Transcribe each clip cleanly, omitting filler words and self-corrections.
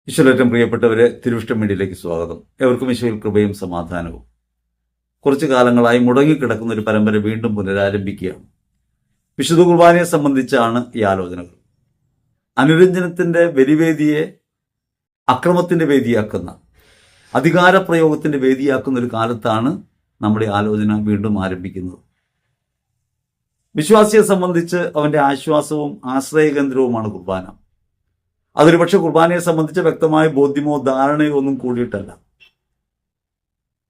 ഈശ്വരേറ്റവും പ്രിയപ്പെട്ടവരെ, തിരുവിഷ്ടം മീഡിയയിലേക്ക് സ്വാഗതം. ഏവർക്കും ഈശ്വരിൽ കൃപയും സമാധാനവും. കുറച്ചു കാലങ്ങളായി മുടങ്ങിക്കിടക്കുന്ന ഒരു പരമ്പര വീണ്ടും പുനരാരംഭിക്കുകയാണ്. വിശുദ്ധ കുർബാനയെ സംബന്ധിച്ചാണ് ഈ ആലോചനകൾ. അനുരഞ്ജനത്തിന്റെ ബലിവേദിയെ അക്രമത്തിന്റെ വേദിയാക്കുന്ന, അധികാരപ്രയോഗത്തിന്റെ വേദിയാക്കുന്ന ഒരു കാലത്താണ് നമ്മുടെ ആലോചന വീണ്ടും ആരംഭിക്കുന്നത്. വിശ്വാസിയെ സംബന്ധിച്ച് അവന്റെ ആശ്വാസവും ആശ്രയകേന്ദ്രവുമാണ് കുർബാന. അതൊരു പക്ഷെ കുർബാനയെ സംബന്ധിച്ച് വ്യക്തമായ ബോധ്യമോ ധാരണയോ ഒന്നും കൂടിയിട്ടല്ല.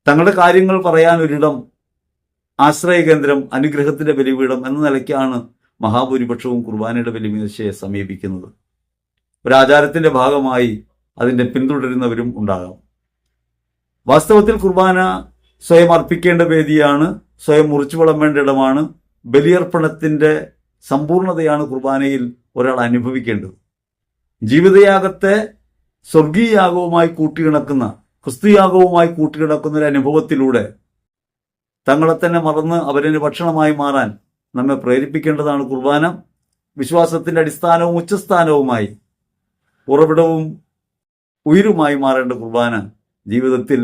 തങ്ങളുടെ കാര്യങ്ങൾ പറയാൻ ഒരിടം, ആശ്രയകേന്ദ്രം, അനുഗ്രഹത്തിന്റെ ബലിപീഠം എന്ന നിലയ്ക്കാണ് മഹാഭൂരിപക്ഷവും കുർബാനയുടെ ബലിമേശയെ സമീപിക്കുന്നത്. ഒരാചാരത്തിന്റെ ഭാഗമായി അതിന്റെ പിന്തുടരുന്നവരും ഉണ്ടാകാം. വാസ്തവത്തിൽ കുർബാന സ്വയം അർപ്പിക്കേണ്ട വേദിയാണ്, സ്വയം മുറിച്ചു വിളമ്പേണ്ട ഇടമാണ്. ബലിയർപ്പണത്തിന്റെ സമ്പൂർണതയാണ് കുർബാനയിൽ ഒരാൾ അനുഭവിക്കേണ്ടത്. ജീവിതയാഗത്തെ സ്വർഗീയാഗവുമായി കൂട്ടിയിണക്കുന്ന, ക്രിസ്തുയാഗവുമായി കൂട്ടിയിണക്കുന്ന ഒരു അനുഭവത്തിലൂടെ തങ്ങളെ തന്നെ മറന്ന് അവരന് ഭക്ഷണമായി മാറാൻ നമ്മെ പ്രേരിപ്പിക്കേണ്ടതാണ് കുർബാന. വിശ്വാസത്തിന്റെ അടിസ്ഥാനവും ഉച്ചസ്ഥാനവുമായി, ഉറവിടവും ഉയിരുമായി മാറേണ്ട കുർബാന ജീവിതത്തിൽ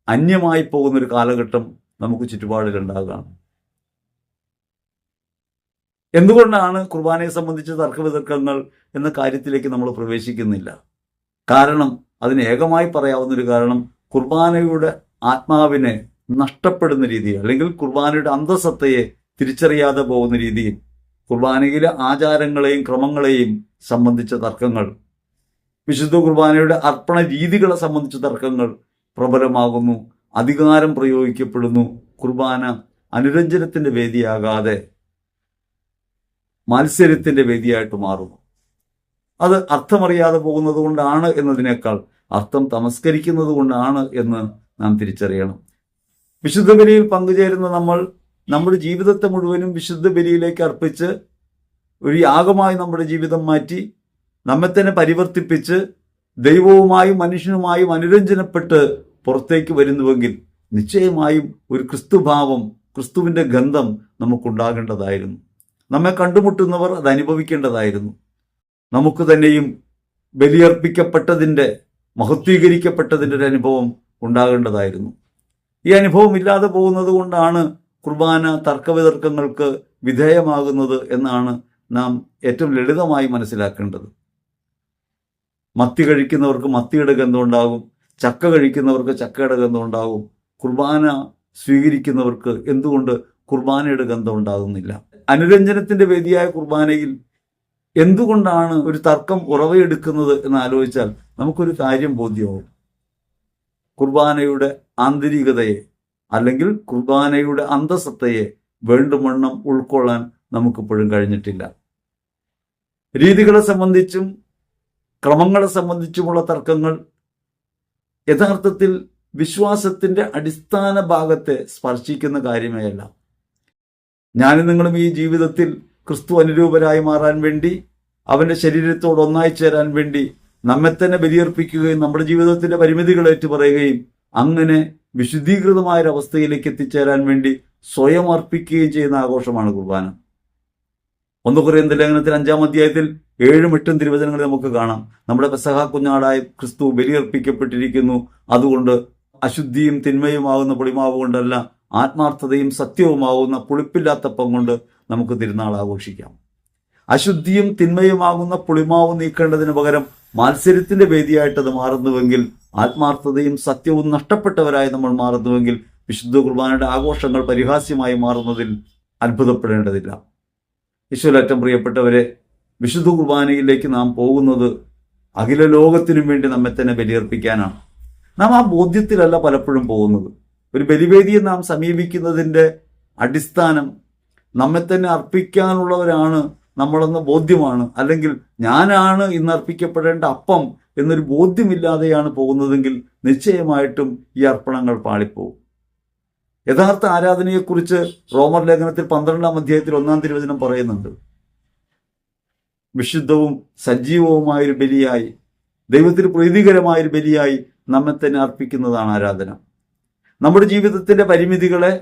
അന്യമായി പോകുന്നൊരു കാലഘട്ടം നമുക്ക് ചുറ്റുപാടിലുണ്ടാകുകയാണ്. എന്തുകൊണ്ടാണ് കുർബാനയെ സംബന്ധിച്ച് തർക്കവിതർക്കങ്ങൾ എന്ന കാര്യത്തിലേക്ക് നമ്മൾ പ്രവേശിക്കുന്നില്ല? കാരണം അതിന് ഏകമായി പറയാവുന്നൊരു കാരണം, കുർബാനയുടെ ആത്മാവിനെ നഷ്ടപ്പെടുന്ന രീതിയിൽ, അല്ലെങ്കിൽ കുർബാനയുടെ അന്തസത്തയെ തിരിച്ചറിയാതെ പോകുന്ന രീതിയിൽ കുർബാനയിലെ ആചാരങ്ങളെയും ക്രമങ്ങളെയും സംബന്ധിച്ച തർക്കങ്ങൾ, വിശുദ്ധ കുർബാനയുടെ അർപ്പണ രീതികളെ സംബന്ധിച്ച തർക്കങ്ങൾ പ്രബലമാകുന്നു. അധികാരം പ്രയോഗിക്കപ്പെടുന്നു. കുർബാന അനുരഞ്ജനത്തിന്റെ വേദിയാകാതെ മത്സരത്തിന്റെ വേദിയായിട്ട് മാറുന്നു. അത് അർത്ഥമറിയാതെ പോകുന്നത് കൊണ്ടാണ് എന്നതിനേക്കാൾ അർത്ഥം തമസ്കരിക്കുന്നത് കൊണ്ടാണ് എന്ന് നാം തിരിച്ചറിയണം. വിശുദ്ധ ബലിയിൽ പങ്കുചേരുന്ന നമ്മൾ നമ്മുടെ ജീവിതത്തെ മുഴുവനും വിശുദ്ധ ബലിയിലേക്ക് അർപ്പിച്ച് ഒരു യാഗമായി നമ്മുടെ ജീവിതം മാറ്റി നമ്മെ തന്നെ പരിവർത്തിപ്പിച്ച് ദൈവവുമായും മനുഷ്യനുമായും അനുരഞ്ജനപ്പെട്ട് പുറത്തേക്ക് വരുന്നുവെങ്കിൽ നിശ്ചയമായും ഒരു ക്രിസ്തുഭാവം, ക്രിസ്തുവിന്റെ ഗന്ധം നമുക്കുണ്ടാകേണ്ടതായിരുന്നു. നമ്മെ കണ്ടുമുട്ടുന്നവർ അത് അനുഭവിക്കേണ്ടതായിരുന്നു. നമുക്ക് തന്നെയും ബലിയർപ്പിക്കപ്പെട്ടതിൻ്റെ, മഹത്വീകരിക്കപ്പെട്ടതിൻ്റെ ഒരു അനുഭവം ഉണ്ടാകേണ്ടതായിരുന്നു. ഈ അനുഭവം ഇല്ലാതെ പോകുന്നത് കൊണ്ടാണ് കുർബാന തർക്കവിതർക്കങ്ങൾക്ക് വിധേയമാകുന്നത് എന്നാണ് നാം ഏറ്റവും ലളിതമായി മനസ്സിലാക്കേണ്ടത്. മത്തി കഴിക്കുന്നവർക്ക് മത്തിയുടെ ഗന്ധം ഉണ്ടാകും, ചക്ക കഴിക്കുന്നവർക്ക് ചക്കയുടെ ഗന്ധം ഉണ്ടാകും. കുർബാന സ്വീകരിക്കുന്നവർക്ക് എന്തുകൊണ്ട് കുർബാനയുടെ ഗന്ധം ഉണ്ടാകുന്നില്ല? അനുരഞ്ജനത്തിന്റെ വേദിയായ കുർബാനയിൽ എന്തുകൊണ്ടാണ് ഒരു തർക്കം ഉറവയെടുക്കുന്നത് എന്ന് ആലോചിച്ചാൽ നമുക്കൊരു കാര്യം ബോധ്യമാവും. കുർബാനയുടെ ആന്തരികതയെ, അല്ലെങ്കിൽ കുർബാനയുടെ അന്തസത്തയെ വേണ്ടുവണ്ണം ഉൾക്കൊള്ളാൻ നമുക്കിപ്പോഴും കഴിഞ്ഞിട്ടില്ല. രീതികളെ സംബന്ധിച്ചും ക്രമങ്ങളെ സംബന്ധിച്ചുമുള്ള തർക്കങ്ങൾ യഥാർത്ഥത്തിൽ വിശ്വാസത്തിന്റെ അടിസ്ഥാന ഭാഗത്തെ സ്പർശിക്കുന്ന കാര്യമേ അല്ല. ഞാനും നിങ്ങളും ഈ ജീവിതത്തിൽ ക്രിസ്തു അനുരൂപരായി മാറാൻ വേണ്ടി, അവന്റെ ശരീരത്തോട് ഒന്നായി ചേരാൻ വേണ്ടി നമ്മെ തന്നെ ബലിയർപ്പിക്കുകയും നമ്മുടെ ജീവിതത്തിന്റെ പരിമിതികൾ ഏറ്റുപറയുകയും അങ്ങനെ വിശുദ്ധീകൃതമായൊരവസ്ഥയിലേക്ക് എത്തിച്ചേരാൻ വേണ്ടി സ്വയം അർപ്പിക്കുകയും ചെയ്യുന്ന ആഘോഷമാണ് കുർബാന. 1 കൊരിന്ത്യർ ലേഖനത്തിൽ 5-ാം അധ്യായത്തിൽ 7-8 തിരുവചനങ്ങളിൽ നമുക്ക് കാണാം. നമ്മുടെ പെസഹ കുഞ്ഞാടായ ക്രിസ്തു ബലിയർപ്പിക്കപ്പെട്ടിരിക്കുന്നു. അതുകൊണ്ട് അശുദ്ധിയും തിന്മയുമാകുന്ന പുളിമാവ് കൊണ്ടല്ല, ആത്മാർത്ഥതയും സത്യവുമാകുന്ന പുളിപ്പില്ലാത്തപ്പം കൊണ്ട് നമുക്ക് തിരുനാൾ ആഘോഷിക്കാം. അശുദ്ധിയും തിന്മയുമാകുന്ന പുളിമാവ് നീക്കേണ്ടതിന് പകരം മത്സരത്തിന്റെ വേദിയായിട്ടത് മാറുന്നുവെങ്കിൽ, ആത്മാർത്ഥതയും സത്യവും നഷ്ടപ്പെട്ടവരായി നമ്മൾ മാറുന്നുവെങ്കിൽ, വിശുദ്ധ കുർബാനയുടെ ആഘോഷങ്ങൾ പരിഹാസ്യമായി മാറുന്നതിൽ അത്ഭുതപ്പെടേണ്ടതില്ല. ഈശ്വരേറ്റവും പ്രിയപ്പെട്ടവരെ, വിശുദ്ധ കുർബാനയിലേക്ക് നാം പോകുന്നത് അഖില ലോകത്തിനും വേണ്ടി നമ്മെ തന്നെ ബലിയർപ്പിക്കാനാണ്. നാം ആ ബോധ്യത്തിലല്ല പലപ്പോഴും പോകുന്നത്. ഒരു ബലിവേദിയെ നാം സമീപിക്കുന്നതിൻ്റെ അടിസ്ഥാനം നമ്മെ തന്നെ അർപ്പിക്കാനുള്ളവരാണ് നമ്മളെന്ന ബോധ്യമാണ്. അല്ലെങ്കിൽ ഞാനാണ് ഇന്ന് അർപ്പിക്കപ്പെടേണ്ട അപ്പം എന്നൊരു ബോധ്യമില്ലാതെയാണ് പോകുന്നതെങ്കിൽ നിശ്ചയമായിട്ടും ഈ അർപ്പണങ്ങൾ പാളിപ്പോകും. യഥാർത്ഥ ആരാധനയെക്കുറിച്ച് റോമർ ലേഖനത്തിൽ 12-ാം അധ്യായത്തിൽ 1-ാം തിരുവചനം പറയുന്നുണ്ട്. വിശുദ്ധവും സജീവവുമായൊരു ബലിയായി, ദൈവത്തിന് പ്രീതികരമായൊരു ബലിയായി നമ്മെ തന്നെ അർപ്പിക്കുന്നതാണ് ആരാധന. നമ്മുടെ ജീവിതത്തിന്റെ പരിമിതികളെ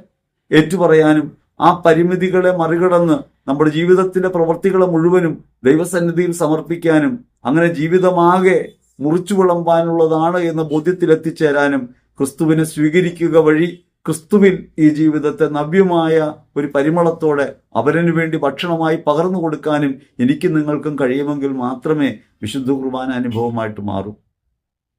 ഏറ്റുപറയാനും ആ പരിമിതികളെ മറികടന്ന് നമ്മുടെ ജീവിതത്തിന്റെ പ്രവൃത്തികളെ മുഴുവനും ദൈവസന്നിധിയിൽ സമർപ്പിക്കാനും, അങ്ങനെ ജീവിതമാകെ മുറിച്ചു വിളമ്പാനുള്ളതാണ് എന്ന ബോധ്യത്തിൽ എത്തിച്ചേരാനും ക്രിസ്തുവിനെ സ്വീകരിക്കുക വഴി ക്രിസ്തുവിൽ ഈ ജീവിതത്തെ നവ്യമായ ഒരു പരിമളത്തോടെ അവരനു വേണ്ടി ഭക്ഷണമായി പകർന്നു കൊടുക്കാനും എനിക്കും നിങ്ങൾക്കും കഴിയുമെങ്കിൽ മാത്രമേ വിശുദ്ധ കുർബാന അനുഭവമായിട്ട് മാറൂ.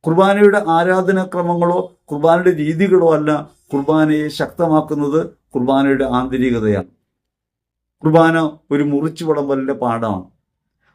കുർബാനയുടെ ആരാധനാക്രമങ്ങളോ കുർബാനയുടെ രീതികളോ അല്ല കുർബാനയെ ശക്തമാക്കുന്നത്, കുർബാനയുടെ ആന്തരികതയാണ്. കുർബാന ഒരു മുറിച്ചു വിളമ്പലിന്റെ പാഠമാണ്.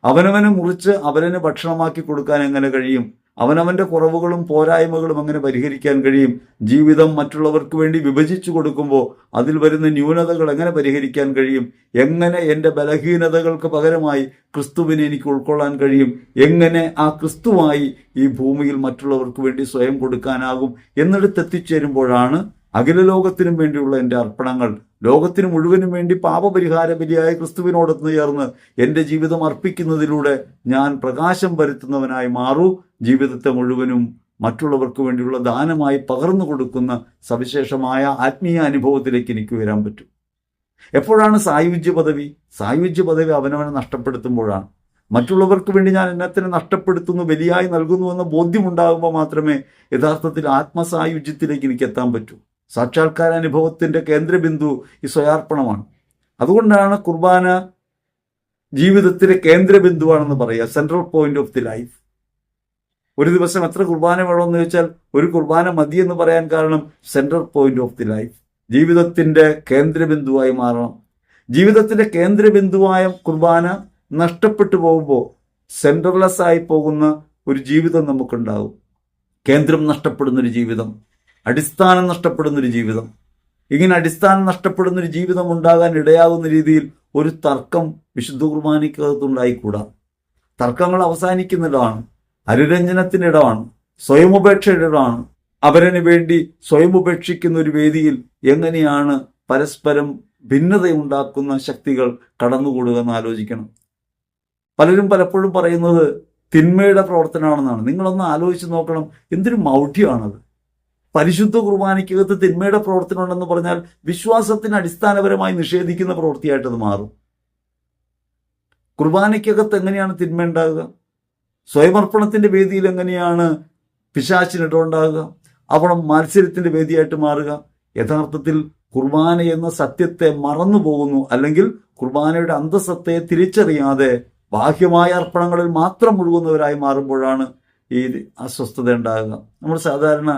അവനവനെ മുറിച്ച് അവരന് ഭക്ഷണമാക്കി കൊടുക്കാൻ എങ്ങനെ കഴിയും? അവനവന്റെ കുറവുകളും പോരായ്മകളും എങ്ങനെ പരിഹരിക്കാൻ കഴിയും? ജീവിതം മറ്റുള്ളവർക്ക് വേണ്ടി വിഭജിച്ചു കൊടുക്കുമ്പോൾ അതിൽ വരുന്ന ന്യൂനതകൾ എങ്ങനെ പരിഹരിക്കാൻ കഴിയും? എങ്ങനെ എൻ്റെ ബലഹീനതകൾക്ക് പകരമായി ക്രിസ്തുവിനെ എനിക്ക് ഉൾക്കൊള്ളാൻ കഴിയും? എങ്ങനെ ആ ക്രിസ്തുവായി ഈ ഭൂമിയിൽ മറ്റുള്ളവർക്ക് വേണ്ടി സ്വയം കൊടുക്കാനാകും എന്നിടത്തെത്തിച്ചേരുമ്പോഴാണ് അഖില ലോകത്തിനും വേണ്ടിയുള്ള എൻ്റെ അർപ്പണങ്ങൾ ലോകത്തിന് മുഴുവനും വേണ്ടി പാപപരിഹാര ബലിയായ ക്രിസ്തുവിനോടൊത്ത് ചേർന്ന് എൻ്റെ ജീവിതം അർപ്പിക്കുന്നതിലൂടെ ഞാൻ പ്രകാശം വരുത്തുന്നവനായി മാറൂ. ജീവിതത്തെ മുഴുവനും മറ്റുള്ളവർക്ക് വേണ്ടിയുള്ള ദാനമായി പകർന്നു കൊടുക്കുന്ന സവിശേഷമായ ആത്മീയ അനുഭവത്തിലേക്ക് എനിക്ക് വരാൻ പറ്റും. എപ്പോഴാണ് സായുജ്യ പദവി? സായുജ്യ പദവി അവനവനെ നഷ്ടപ്പെടുത്തുമ്പോഴാണ്. മറ്റുള്ളവർക്ക് വേണ്ടി ഞാൻ എന്നത്തിനെ നഷ്ടപ്പെടുത്തുന്നു, ബലിയായി നൽകുന്നു എന്ന ബോധ്യമുണ്ടാകുമ്പോൾ മാത്രമേ യഥാർത്ഥത്തിൽ ആത്മസായുജ്യത്തിലേക്ക് എനിക്ക് എത്താൻ പറ്റൂ. സാക്ഷാത്കാര അനുഭവത്തിന്റെ കേന്ദ്രബിന്ദു ഈ സ്വയാർപ്പണമാണ്. അതുകൊണ്ടാണ് കുർബാന ജീവിതത്തിലെ കേന്ദ്രബിന്ദുവാണെന്ന് പറയുക, central point of the life. ഒരു ദിവസം എത്ര കുർബാന വേണമെന്ന് ചോദിച്ചാൽ ഒരു കുർബാന മതി എന്ന് പറയാൻ കാരണം central point of the life, ജീവിതത്തിന്റെ കേന്ദ്രബിന്ദുവായി മാറണം. ജീവിതത്തിന്റെ കേന്ദ്രബിന്ദുവായ കുർബാന നഷ്ടപ്പെട്ടു പോകുമ്പോൾ സെൻട്രൽലെസ് ആയി പോകുന്ന ഒരു ജീവിതം നമുക്കുണ്ടാകും. കേന്ദ്രം നഷ്ടപ്പെടുന്നൊരു ജീവിതം, അടിസ്ഥാനം നഷ്ടപ്പെടുന്നൊരു ജീവിതം. ഇങ്ങനെ അടിസ്ഥാനം നഷ്ടപ്പെടുന്നൊരു ജീവിതം ഉണ്ടാകാൻ ഇടയാകുന്ന രീതിയിൽ ഒരു തർക്കം വിശുദ്ധ കുർബാനയ്ക്കകത്തുണ്ടായിക്കൂടാ. തർക്കങ്ങൾ അവസാനിക്കുന്നിടമാണ്, അനുരഞ്ജനത്തിൻ്റെ ഇടമാണ്, സ്വയമുപേക്ഷയുടെ ഇടമാണ്. അവരന് വേണ്ടി സ്വയമുപേക്ഷിക്കുന്ന ഒരു വേദിയിൽ എങ്ങനെയാണ് പരസ്പരം ഭിന്നതയുണ്ടാക്കുന്ന ശക്തികൾ കടന്നുകൂടുക എന്ന് ആലോചിക്കണം. പലരും പലപ്പോഴും പറയുന്നത് തിന്മയുടെ പ്രവർത്തനമാണെന്നാണ്. നിങ്ങളൊന്ന് ആലോചിച്ച് നോക്കണം, എന്തൊരു മൗഢ്യമാണത്. പരിശുദ്ധ കുർബാനയ്ക്കകത്ത് തിന്മയുടെ പ്രവർത്തനം ഉണ്ടെന്ന് പറഞ്ഞാൽ വിശ്വാസത്തിന് അടിസ്ഥാനപരമായി നിഷേധിക്കുന്ന പ്രവൃത്തിയായിട്ടത് മാറും. കുർബാനയ്ക്കകത്ത് എങ്ങനെയാണ് തിന്മ ഉണ്ടാകുക? സ്വയമർപ്പണത്തിന്റെ വേദിയിൽ എങ്ങനെയാണ് പിശാചിന് ഇടമുണ്ടാകുക? അവിടെ മത്സരത്തിന്റെ വേദിയായിട്ട് മാറുക? യഥാർത്ഥത്തിൽ കുർബാന എന്ന സത്യത്തെ മറന്നു പോകുന്നു, അല്ലെങ്കിൽ കുർബാനയുടെ അന്തസത്തയെ തിരിച്ചറിയാതെ ബാഹ്യമായ അർപ്പണങ്ങളിൽ മാത്രം മുഴുകുന്നവരായി മാറുമ്പോഴാണ് ഈ അസ്വസ്ഥത ഉണ്ടാകുക. നമ്മൾ സാധാരണ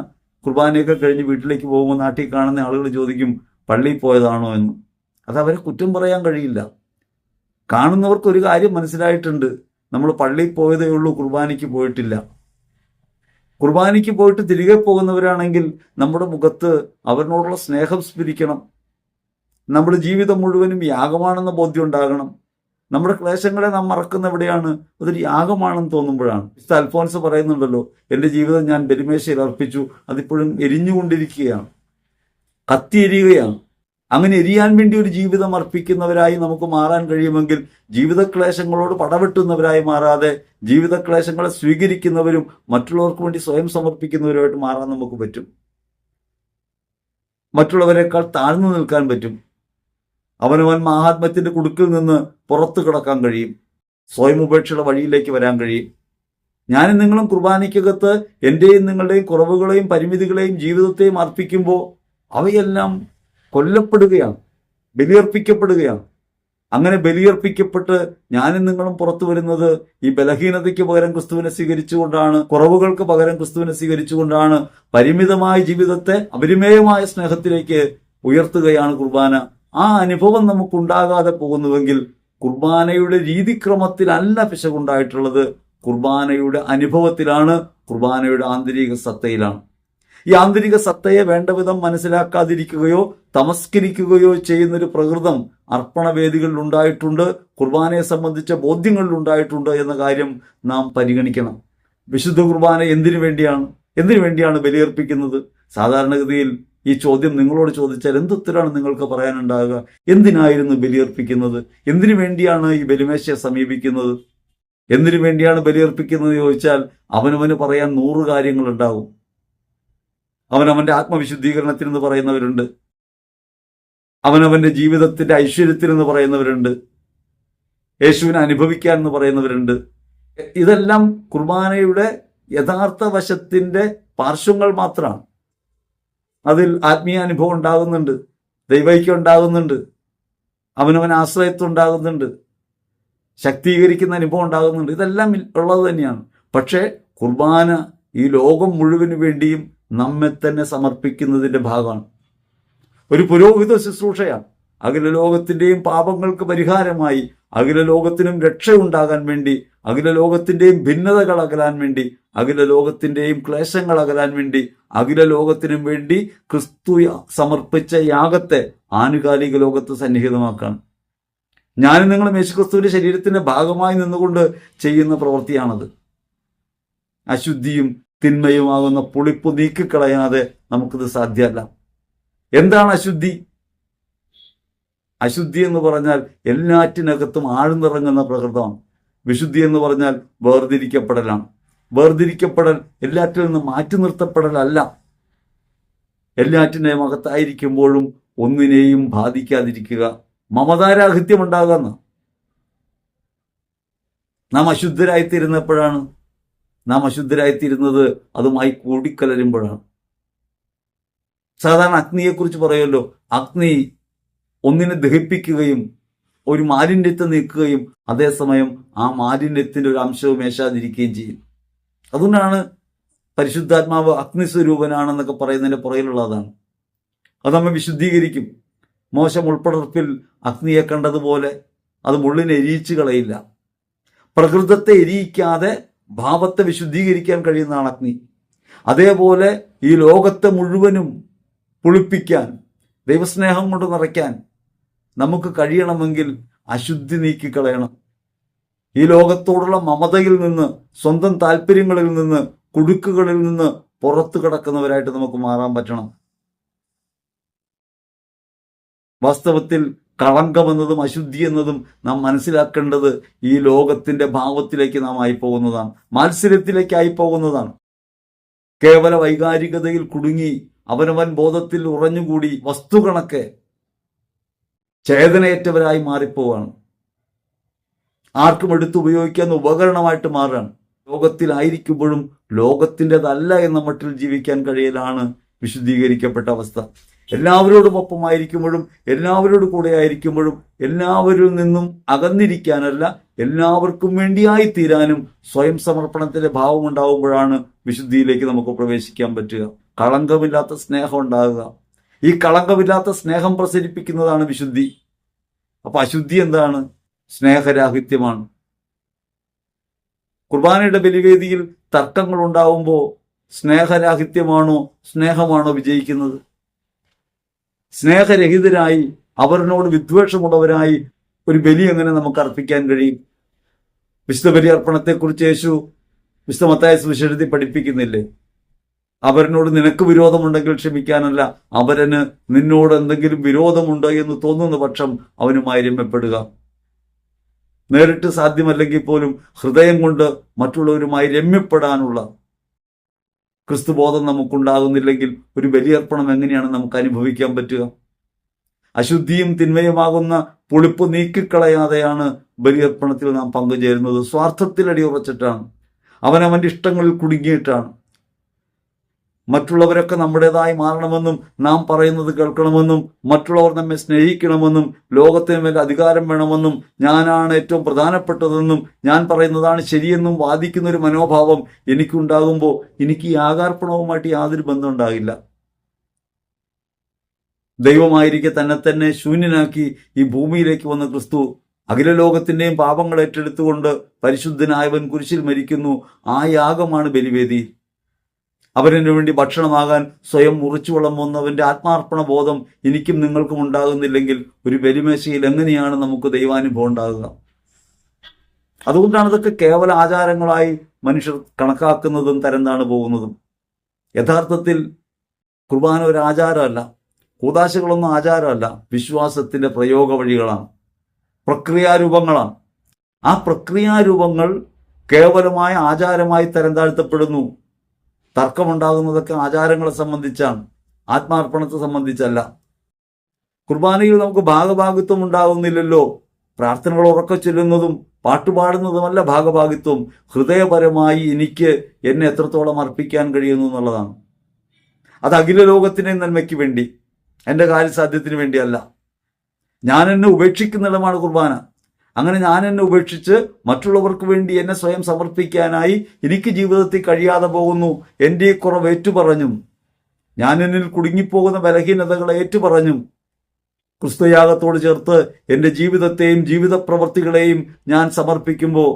കുർബാനയൊക്കെ കഴിഞ്ഞ് വീട്ടിലേക്ക് പോകുമ്പോൾ നാട്ടിൽ കാണുന്ന ആളുകൾ ചോദിക്കും പള്ളിയിൽ പോയതാണോ എന്ന്. അത് അവരെ കുറ്റം പറയാൻ കഴിയില്ല. കാണുന്നവർക്ക് ഒരു കാര്യം മനസ്സിലായിട്ടുണ്ട്, നമ്മൾ പള്ളിയിൽ പോയതേ ഉള്ളൂ, കുർബാനയ്ക്ക് പോയിട്ടില്ല. കുർബാനയ്ക്ക് പോയിട്ട് തിരികെ പോകുന്നവരാണെങ്കിൽ നമ്മുടെ മുഖത്ത് അവരിനോടുള്ള സ്നേഹം സ്ഫുരിക്കണം. നമ്മുടെ ജീവിതം മുഴുവനും യാഗമാണെന്ന ബോധ്യം ഉണ്ടാകണം. നമ്മുടെ ക്ലേശങ്ങളെ നാം മറക്കുന്ന എവിടെയാണ്? അതൊരു യാഗമാണെന്ന് തോന്നുമ്പോഴാണ്. വിശുദ്ധ അൽഫോൻസ് പറയുന്നുണ്ടല്ലോ, എൻ്റെ ജീവിതം ഞാൻ ബലിമേശയിൽ അർപ്പിച്ചു, അതിപ്പോഴും എരിഞ്ഞുകൊണ്ടിരിക്കുകയാണ്, കത്തിയെരിയുകയാണ്. അങ്ങനെ എരിയാൻ വേണ്ടി ഒരു ജീവിതം അർപ്പിക്കുന്നവരായി നമുക്ക് മാറാൻ കഴിയുമെങ്കിൽ ജീവിതക്ലേശങ്ങളോട് പടവെട്ടുന്നവരായി മാറാതെ ജീവിതക്ലേശങ്ങളെ സ്വീകരിക്കുന്നവരും മറ്റുള്ളവർക്ക് വേണ്ടി സ്വയം സമർപ്പിക്കുന്നവരുമായിട്ട് മാറാൻ നമുക്ക് പറ്റും. മറ്റുള്ളവരെക്കാൾ താഴ്ന്നു നിൽക്കാൻ പറ്റും. അവനവൻ മഹാത്മ്യത്തിന്റെ കുടുക്കിൽ നിന്ന് പുറത്തു കിടക്കാൻ കഴിയും. സ്വയം ഉപേക്ഷയുടെ വഴിയിലേക്ക് വരാൻ കഴിയും. ഞാനും നിങ്ങളും കുർബാനയ്ക്കകത്ത് എൻ്റെയും നിങ്ങളുടെയും കുറവുകളെയും പരിമിതികളെയും ജീവിതത്തെയും അർപ്പിക്കുമ്പോൾ അവയെല്ലാം കൊല്ലപ്പെടുകയാണ്, ബലിയർപ്പിക്കപ്പെടുകയാണ്. അങ്ങനെ ബലിയർപ്പിക്കപ്പെട്ട് ഞാനും നിങ്ങളും പുറത്തു വരുന്നത് ഈ ബലഹീനതയ്ക്ക് പകരം ക്രിസ്തുവിനെ സ്വീകരിച്ചുകൊണ്ടാണ്, കുറവുകൾക്ക് പകരം ക്രിസ്തുവിനെ സ്വീകരിച്ചുകൊണ്ടാണ്. പരിമിതമായ ജീവിതത്തെ അപരിമേയമായ സ്നേഹത്തിലേക്ക് ഉയർത്തുകയാണ് കുർബാന. ആ അനുഭവം നമുക്കുണ്ടാകാതെ പോകുന്നുവെങ്കിൽ കുർബാനയുടെ രീതിക്രമത്തിലല്ല പിശകുണ്ടായിട്ടുള്ളത്, കുർബാനയുടെ അനുഭവത്തിലാണ്, കുർബാനയുടെ ആന്തരിക സത്തയിലാണ്. ഈ ആന്തരിക സത്തയെ വേണ്ട വിധം മനസ്സിലാക്കാതിരിക്കുകയോ തമസ്കരിക്കുകയോ ചെയ്യുന്നൊരു പ്രകൃതം അർപ്പണവേദികളിൽ ഉണ്ടായിട്ടുണ്ട്, കുർബാനയെ സംബന്ധിച്ച ബോധ്യങ്ങളിൽ ഉണ്ടായിട്ടുണ്ട് എന്ന കാര്യം നാം പരിഗണിക്കണം. വിശുദ്ധ കുർബാന എന്തിനു വേണ്ടിയാണ് ബലിയർപ്പിക്കുന്നത്? സാധാരണഗതിയിൽ ഈ ചോദ്യം നിങ്ങളോട് ചോദിച്ചാൽ എന്തുത്തരാണ് നിങ്ങൾക്ക് പറയാനുണ്ടാകുക? എന്തിനായിരുന്നു ബലിയർപ്പിക്കുന്നത്? എന്തിനു വേണ്ടിയാണ് ഈ ബലിമേശയെ സമീപിക്കുന്നത്? എന്തിനു വേണ്ടിയാണ് ബലിയർപ്പിക്കുന്നത് ചോദിച്ചാൽ അവനവന് പറയാൻ 100 കാര്യങ്ങളുണ്ടാകും. അവനവന്റെ ആത്മവിശുദ്ധീകരണത്തിനെന്ന് പറയുന്നവരുണ്ട്, അവനവന്റെ ജീവിതത്തിന്റെ ഐശ്വര്യത്തിനെന്ന് പറയുന്നവരുണ്ട്, യേശുവിനെ അനുഭവിക്കാൻ എന്ന് പറയുന്നവരുണ്ട്. ഇതെല്ലാം കുർബാനയുടെ യഥാർത്ഥ വശത്തിൻ്റെ പാർശ്വങ്ങൾ മാത്രമാണ്. അതിൽ ആത്മീയ അനുഭവം ഉണ്ടാകുന്നുണ്ട്, ദൈവൈക്യം ഉണ്ടാകുന്നുണ്ട്, അവനവൻ ആശ്രയത്വം ഉണ്ടാകുന്നുണ്ട്, ശക്തീകരിക്കുന്ന അനുഭവം ഉണ്ടാകുന്നുണ്ട്. ഇതെല്ലാം ഉള്ളത് തന്നെയാണ്. പക്ഷേ കുർബാന ഈ ലോകം മുഴുവന് വേണ്ടിയും നമ്മെ തന്നെ സമർപ്പിക്കുന്നതിൻ്റെ ഭാഗമാണ്. ഒരു പുരോഹിത ശുശ്രൂഷയാണ്. അഖില ലോകത്തിൻ്റെയും പാപങ്ങൾക്ക് പരിഹാരമായി, അഖില ലോകത്തിനും രക്ഷയുണ്ടാകാൻ വേണ്ടി, അഖില ലോകത്തിൻ്റെയും ഭിന്നതകൾ അകലാൻ വേണ്ടി, അഖില ലോകത്തിൻ്റെയും ക്ലേശങ്ങൾ അകലാൻ വേണ്ടി, അഖില ലോകത്തിനും വേണ്ടി ക്രിസ്തു സമർപ്പിച്ച യാഗത്തെ ആനുകാലിക ലോകത്ത് സന്നിഹിതമാക്കാണ്. ഞാനും നിങ്ങളും യേശുക്രിസ്തുവിന്റെ ശരീരത്തിന്റെ ഭാഗമായി നിന്നുകൊണ്ട് ചെയ്യുന്ന പ്രവൃത്തിയാണത്. അശുദ്ധിയും തിന്മയുമാകുന്ന പുളിപ്പ് നീക്കിക്കളയാതെ നമുക്കിത് സാധ്യമല്ല. എന്താണ് അശുദ്ധി? അശുദ്ധി എന്ന് പറഞ്ഞാൽ എല്ലാറ്റിനകത്തും ആഴ്ന്നിറങ്ങുന്ന പ്രകൃതമാണ്. വിശുദ്ധി എന്ന് പറഞ്ഞാൽ വേർതിരിക്കപ്പെടലാണ്. വേർതിരിക്കപ്പെടൽ എല്ലാറ്റിൽ നിന്നും മാറ്റി നിർത്തപ്പെടലല്ല. എല്ലാറ്റിൻ്റെയും അകത്തായിരിക്കുമ്പോഴും ഒന്നിനെയും ബാധിക്കാതിരിക്കുക, മമതാരാഹിത്യം ഉണ്ടാകുന്ന. നാം അശുദ്ധരായിത്തീരുന്നപ്പോഴാണ് നാം അശുദ്ധരായിത്തീരുന്നത് അതുമായി കൂടിക്കലരുമ്പോഴാണ്. സാധാരണ അഗ്നിയെക്കുറിച്ച് പറയുമല്ലോ, അഗ്നി ഒന്നിനെ ദഹിപ്പിക്കുകയും ഒരു മാലിന്യത്തെ നീക്കുകയും അതേസമയം ആ മാലിന്യത്തിൻ്റെ ഒരു അംശവും മേശാതിരിക്കുകയും ചെയ്യും. അതുകൊണ്ടാണ് പരിശുദ്ധാത്മാവ് അഗ്നിസ്വരൂപനാണെന്നൊക്കെ പറയുന്നതിൻ്റെ പുറകിലുള്ളതാണ്. അത് നമ്മെ വിശുദ്ധീകരിക്കും. മോശം ഉൾപ്പടർപ്പിൽ അഗ്നിയെ കണ്ടതുപോലെ അത് മുള്ളിനെ എരിയിച്ചു കളയില്ല. പ്രകൃതത്തെ എരിയിക്കാതെ ഭാവത്തെ വിശുദ്ധീകരിക്കാൻ കഴിയുന്നതാണ് അഗ്നി. അതേപോലെ ഈ ലോകത്തെ മുഴുവനും പുളിപ്പിക്കാൻ, ദൈവസ്നേഹം കൊണ്ട് നിറയ്ക്കാൻ നമുക്ക് കഴിയണമെങ്കിൽ അശുദ്ധി നീക്കിക്കളയണം. ഈ ലോകത്തോടുള്ള മമതയിൽ നിന്ന്, സ്വന്തം താല്പര്യങ്ങളിൽ നിന്ന്, കുടുക്കുകളിൽ നിന്ന് പുറത്തു കിടക്കുന്നവരായിട്ട് നമുക്ക് മാറാൻ പറ്റണം. വാസ്തവത്തിൽ കളങ്കമെന്നതും അശുദ്ധി എന്നതും നാം മനസ്സിലാക്കേണ്ടത് ഈ ലോകത്തിന്റെ ഭാവത്തിലേക്ക് നാം ആയിപ്പോകുന്നതാണ്, മാത്സര്യത്തിലേക്ക് ആയിപ്പോകുന്നതാണ്. കേവല വൈകാരികതയിൽ കുടുങ്ങി അവനവൻ ബോധത്തിൽ ഉറഞ്ഞുകൂടി വസ്തുകണക്കെ ചേതനയേറ്റവരായി മാറിപ്പോവാണ്. ആർക്കും എടുത്ത് ഉപയോഗിക്കാവുന്ന ഉപകരണമായിട്ട് മാറുകയാണ്. ലോകത്തിലായിരിക്കുമ്പോഴും ലോകത്തിൻ്റെതല്ല എന്ന മട്ടിൽ ജീവിക്കാൻ കഴിയലാണ് വിശുദ്ധീകരിക്കപ്പെട്ട അവസ്ഥ. എല്ലാവരോടും ഒപ്പമായിരിക്കുമ്പോഴും എല്ലാവരോടും കൂടെ ആയിരിക്കുമ്പോഴും എല്ലാവരിൽ നിന്നും അകന്നിരിക്കാനല്ല, എല്ലാവർക്കും വേണ്ടിയായി തീരാനും സ്വയം സമർപ്പണത്തിന്റെ ഭാവം ഉണ്ടാകുമ്പോഴാണ് വിശുദ്ധിയിലേക്ക് നമുക്ക് പ്രവേശിക്കാൻ പറ്റുക. കളങ്കമില്ലാത്ത സ്നേഹം ഉണ്ടാകുക. ഈ കളങ്കമില്ലാത്ത സ്നേഹം പ്രസരിപ്പിക്കുന്നതാണ് വിശുദ്ധി. അപ്പൊ അശുദ്ധി എന്താണ്? സ്നേഹരാഹിത്യമാണ്. കുർബാനയുടെ ബലിവേദിയിൽ തർക്കങ്ങൾ ഉണ്ടാവുമ്പോൾ സ്നേഹരാഹിത്യമാണോ സ്നേഹമാണോ വിജയിക്കുന്നത്? സ്നേഹരഹിതരായി അവരിനോട് വിദ്വേഷമുള്ളവരായി ഒരു ബലി എങ്ങനെ നമുക്ക് അർപ്പിക്കാൻ കഴിയും? വിശുദ്ധ ബലി അർപ്പണത്തെക്കുറിച്ച് യേശു വിശുദ്ധ മത്തായി സുവിശേഷത്തിൽ പഠിപ്പിക്കുന്നില്ലേ? അവരിനോട് നിനക്ക് വിരോധമുണ്ടെങ്കിൽ ക്ഷമിക്കാനല്ല, അവരന് നിന്നോട് എന്തെങ്കിലും വിരോധമുണ്ട് എന്ന് തോന്നുന്ന പക്ഷം അവനുമായി രമ്യപ്പെടുക. നേരിട്ട് സാധ്യമല്ലെങ്കിൽ പോലും ഹൃദയം കൊണ്ട് മറ്റുള്ളവരുമായി രമ്യപ്പെടാനുള്ള ക്രിസ്തുബോധം നമുക്കുണ്ടാകുന്നില്ലെങ്കിൽ ഒരു ബലിയർപ്പണം എങ്ങനെയാണ് നമുക്ക് അനുഭവിക്കാൻ പറ്റുക? അശുദ്ധിയും തിന്മയുമാകുന്ന പുളിപ്പ് നീക്കിക്കളയാതെയാണ് ബലിയർപ്പണത്തിൽ നാം പങ്കുചേരുന്നത്. സ്വാർത്ഥത്തിൽ അടിയുറച്ചിട്ടാണ്, അവനവൻ്റെ ഇഷ്ടങ്ങളിൽ കുടുങ്ങിയിട്ടാണ്. മറ്റുള്ളവരൊക്കെ നമ്മുടേതായി മാറണമെന്നും നാം പറയുന്നത് കേൾക്കണമെന്നും മറ്റുള്ളവർ നമ്മെ സ്നേഹിക്കണമെന്നും ലോകത്തിന് മേൽ അധികാരം വേണമെന്നും ഞാനാണ് ഏറ്റവും പ്രധാനപ്പെട്ടതെന്നും ഞാൻ പറയുന്നതാണ് ശരിയെന്നും വാദിക്കുന്ന ഒരു മനോഭാവം എനിക്കുണ്ടാകുമ്പോൾ എനിക്ക് ഈ യാഗാർപ്പണവുമായിട്ട് യാതൊരു ബന്ധം ഉണ്ടാകില്ല. ദൈവമായിരിക്കെ തന്നെ ശൂന്യനാക്കി ഈ ഭൂമിയിലേക്ക് വന്ന ക്രിസ്തു അഖില ലോകത്തിൻ്റെയും പാപങ്ങൾ ഏറ്റെടുത്തുകൊണ്ട് പരിശുദ്ധനായവൻ കുരിശിൽ മരിക്കുന്നു. ആ യാഗമാണ് ബലിവേദി. അവന് വേണ്ടി ഭക്ഷണമാകാൻ സ്വയം മുറിച്ചു വിളമ്പുന്നവന്റെ ആത്മാർപ്പണ ബോധം എനിക്കും നിങ്ങൾക്കും ഉണ്ടാകുന്നില്ലെങ്കിൽ ഒരു ബലിമേശയിൽ എങ്ങനെയാണ് നമുക്ക് ദൈവാനുഭവം ഉണ്ടാകുക? അതുകൊണ്ടാണ് ഇതൊക്കെ കേവല ആചാരങ്ങളായി മനുഷ്യർ കണക്കാക്കുന്നതും തരംതാണ് പോകുന്നതും. യഥാർത്ഥത്തിൽ കുർബാന ഒരു ആചാരമല്ല, കൂദാശകളൊന്നും ആചാരമല്ല, വിശ്വാസത്തിന്റെ പ്രയോഗ വഴികളാണ്, പ്രക്രിയാരൂപങ്ങളാണ്. ആ പ്രക്രിയാരൂപങ്ങൾ കേവലമായ ആചാരമായി തരം താഴ്ത്തപ്പെടുന്നു. തർക്കമുണ്ടാകുന്നതൊക്കെ ആചാരങ്ങളെ സംബന്ധിച്ചാണ്, ആത്മാർപ്പണത്തെ സംബന്ധിച്ചല്ല. കുർബാനയിൽ നമുക്ക് ഭാഗഭാഗിത്വം ഉണ്ടാകുന്നില്ലല്ലോ പ്രാർത്ഥനകൾ ഉറക്കെ ചൊല്ലുന്നതും പാട്ടുപാടുന്നതുമല്ല ഭാഗഭാഗിത്വം. ഹൃദയപരമായി എനിക്ക് എന്നെ എത്രത്തോളം അർപ്പിക്കാൻ കഴിയുന്നു എന്നുള്ളതാണ്. അത് അഖില ലോകത്തിൻ്റെ നന്മയ്ക്ക് വേണ്ടി, എൻ്റെ കാര്യസാധ്യത്തിന് വേണ്ടിയല്ല. ഞാൻ എന്നെ ഉപേക്ഷിക്കുന്നിടമാണ് കുർബാന. അങ്ങനെ ഞാൻ എന്നെ ഉപേക്ഷിച്ച് മറ്റുള്ളവർക്ക് വേണ്ടി എന്നെ സ്വയം സമർപ്പിക്കാനായി എനിക്ക് ജീവിതത്തിൽ കഴിയാതെ പോകുന്നു. എൻ്റെ കുറവ് ഏറ്റുപറഞ്ഞും ഞാൻ എന്നിൽ കുടുങ്ങിപ്പോകുന്ന ബലഹീനതകളെ ഏറ്റുപറഞ്ഞും ക്രിസ്തുയാഗത്തോട് ചേർത്ത് എൻ്റെ ജീവിതത്തെയും ജീവിത പ്രവൃത്തികളെയും ഞാൻ സമർപ്പിക്കുമ്പോൾ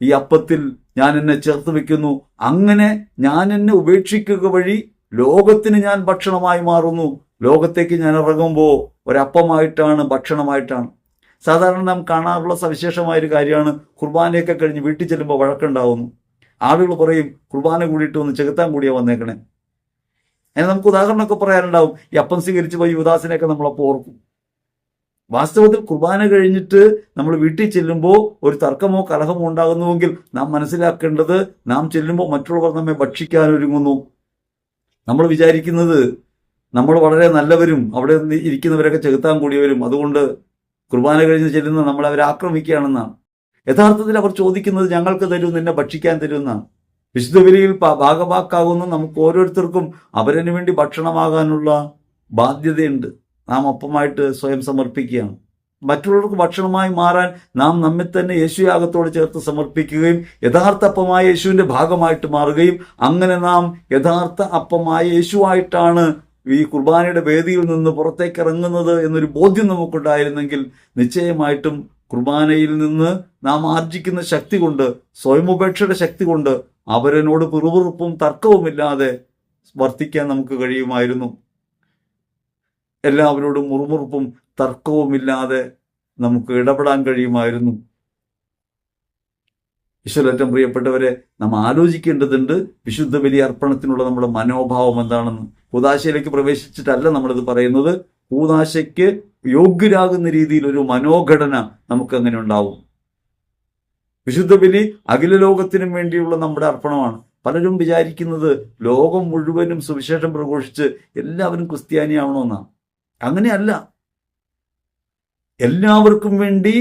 ഈ അപ്പത്തിൽ ഞാൻ എന്നെ ചേർത്ത് വെക്കുന്നു. അങ്ങനെ ഞാൻ എന്നെ ഉപേക്ഷിക്കുക വഴി ലോകത്തിന് ഞാൻ ഭക്ഷണമായി മാറുന്നു. ലോകത്തേക്ക് ഞാൻ ഇറങ്ങുമ്പോൾ ഒരപ്പമായിട്ടാണ്, ഭക്ഷണമായിട്ടാണ്. സാധാരണ നാം കാണാറുള്ള സവിശേഷമായൊരു കാര്യമാണ്, കുർബാനയൊക്കെ കഴിഞ്ഞ് വീട്ടിൽ ചെല്ലുമ്പോൾ വഴക്കുണ്ടാവുന്നു. ആളുകൾ പറയും, കുർബാന കൂടിയിട്ട് ഒന്ന് ചെകുത്താൻ കൂടിയാ വന്നേക്കണേ. അതിന് നമുക്ക് ഉദാഹരണമൊക്കെ പറയാനുണ്ടാവും. ഈ അപ്പം സ്വീകരിച്ച് പോയി യുവദാസിനെയൊക്കെ നമ്മളപ്പോൾ ഓർക്കും. വാസ്തവത്തിൽ കുർബാന കഴിഞ്ഞിട്ട് നമ്മൾ വീട്ടിൽ ചെല്ലുമ്പോൾ ഒരു തർക്കമോ കലഹമോ ഉണ്ടാകുന്നുവെങ്കിൽ നാം മനസ്സിലാക്കേണ്ടത്, നാം ചെല്ലുമ്പോൾ മറ്റുള്ളവർ നമ്മെ ഭക്ഷിക്കാൻ ഒരുങ്ങുന്നു. നമ്മൾ വിചാരിക്കുന്നത് നമ്മൾ വളരെ നല്ലവരും അവിടെ ഇരിക്കുന്നവരൊക്കെ ചെകുത്താൻ കൂടിയവരും, അതുകൊണ്ട് കുർബാന കഴിഞ്ഞ് ചെല്ലുന്ന നമ്മൾ അവരെ ആക്രമിക്കുകയാണെന്നാണ്. യഥാർത്ഥത്തിൽ അവർ ചോദിക്കുന്നത് ഞങ്ങൾക്ക് തരൂ, നിന്നെ ഭക്ഷിക്കാൻ തരുമെന്നാണ്. വിശുദ്ധ ബലിയിൽ ഭാഗവാക്കാകുന്ന നമുക്ക് ഓരോരുത്തർക്കും അവരതിനു വേണ്ടി ഭക്ഷണമാകാനുള്ള ബാധ്യതയുണ്ട്. നാം അപ്പമായിട്ട് സ്വയം സമർപ്പിക്കുകയാണ്. മറ്റുള്ളവർക്ക് ഭക്ഷണമായി മാറാൻ നാം നമ്മെ തന്നെ യേശുയാഗത്തോട് ചേർത്ത് സമർപ്പിക്കുകയും യഥാർത്ഥ അപ്പമായ യേശുവിൻ്റെ ഭാഗമായിട്ട് മാറുകയും അങ്ങനെ നാം യഥാർത്ഥ അപ്പമായ യേശുവായിട്ടാണ് ഈ കുർബാനയുടെ വേദിയിൽ നിന്ന് പുറത്തേക്ക് ഇറങ്ങുന്നത് എന്നൊരു ബോധ്യം നമുക്കുണ്ടായിരുന്നെങ്കിൽ നിശ്ചയമായിട്ടും കുർബാനയിൽ നിന്ന് നാം ആർജിക്കുന്ന ശക്തി കൊണ്ട്, സ്വയമുപേക്ഷയുടെ ശക്തി കൊണ്ട് അവരനോട് പിറുപിറുപ്പും തർക്കവുമില്ലാതെ വർത്തിക്കാൻ നമുക്ക് കഴിയുമായിരുന്നു. എല്ലാവരോടും മുറുമുറുപ്പും തർക്കവുമില്ലാതെ നമുക്ക് ഇടപെടാൻ കഴിയുമായിരുന്നു. ഈശ്വരറ്റം പ്രിയപ്പെട്ടവരെ, നാം ആലോചിക്കേണ്ടതുണ്ട് വിശുദ്ധ ബലി അർപ്പണത്തിനുള്ള നമ്മുടെ മനോഭാവം എന്താണെന്ന്. കൂദാശയിലേക്ക് പ്രവേശിച്ചിട്ടല്ല നമ്മളിത് പറയുന്നത്. കൂദാശയ്ക്ക് യോഗ്യരാകുന്ന രീതിയിൽ ഒരു മനോഘടന നമുക്ക് അങ്ങനെ ഉണ്ടാവും. വിശുദ്ധ ബലി അഖില ലോകത്തിനും വേണ്ടിയുള്ള നമ്മുടെ അർപ്പണമാണ്. പലരും വിചാരിക്കുന്നത് ലോകം മുഴുവനും സുവിശേഷം പ്രഘോഷിച്ച് എല്ലാവരും ക്രിസ്ത്യാനിയാവണമെന്നാണ്. അങ്ങനെയല്ല. എല്ലാവർക്കും വേണ്ടി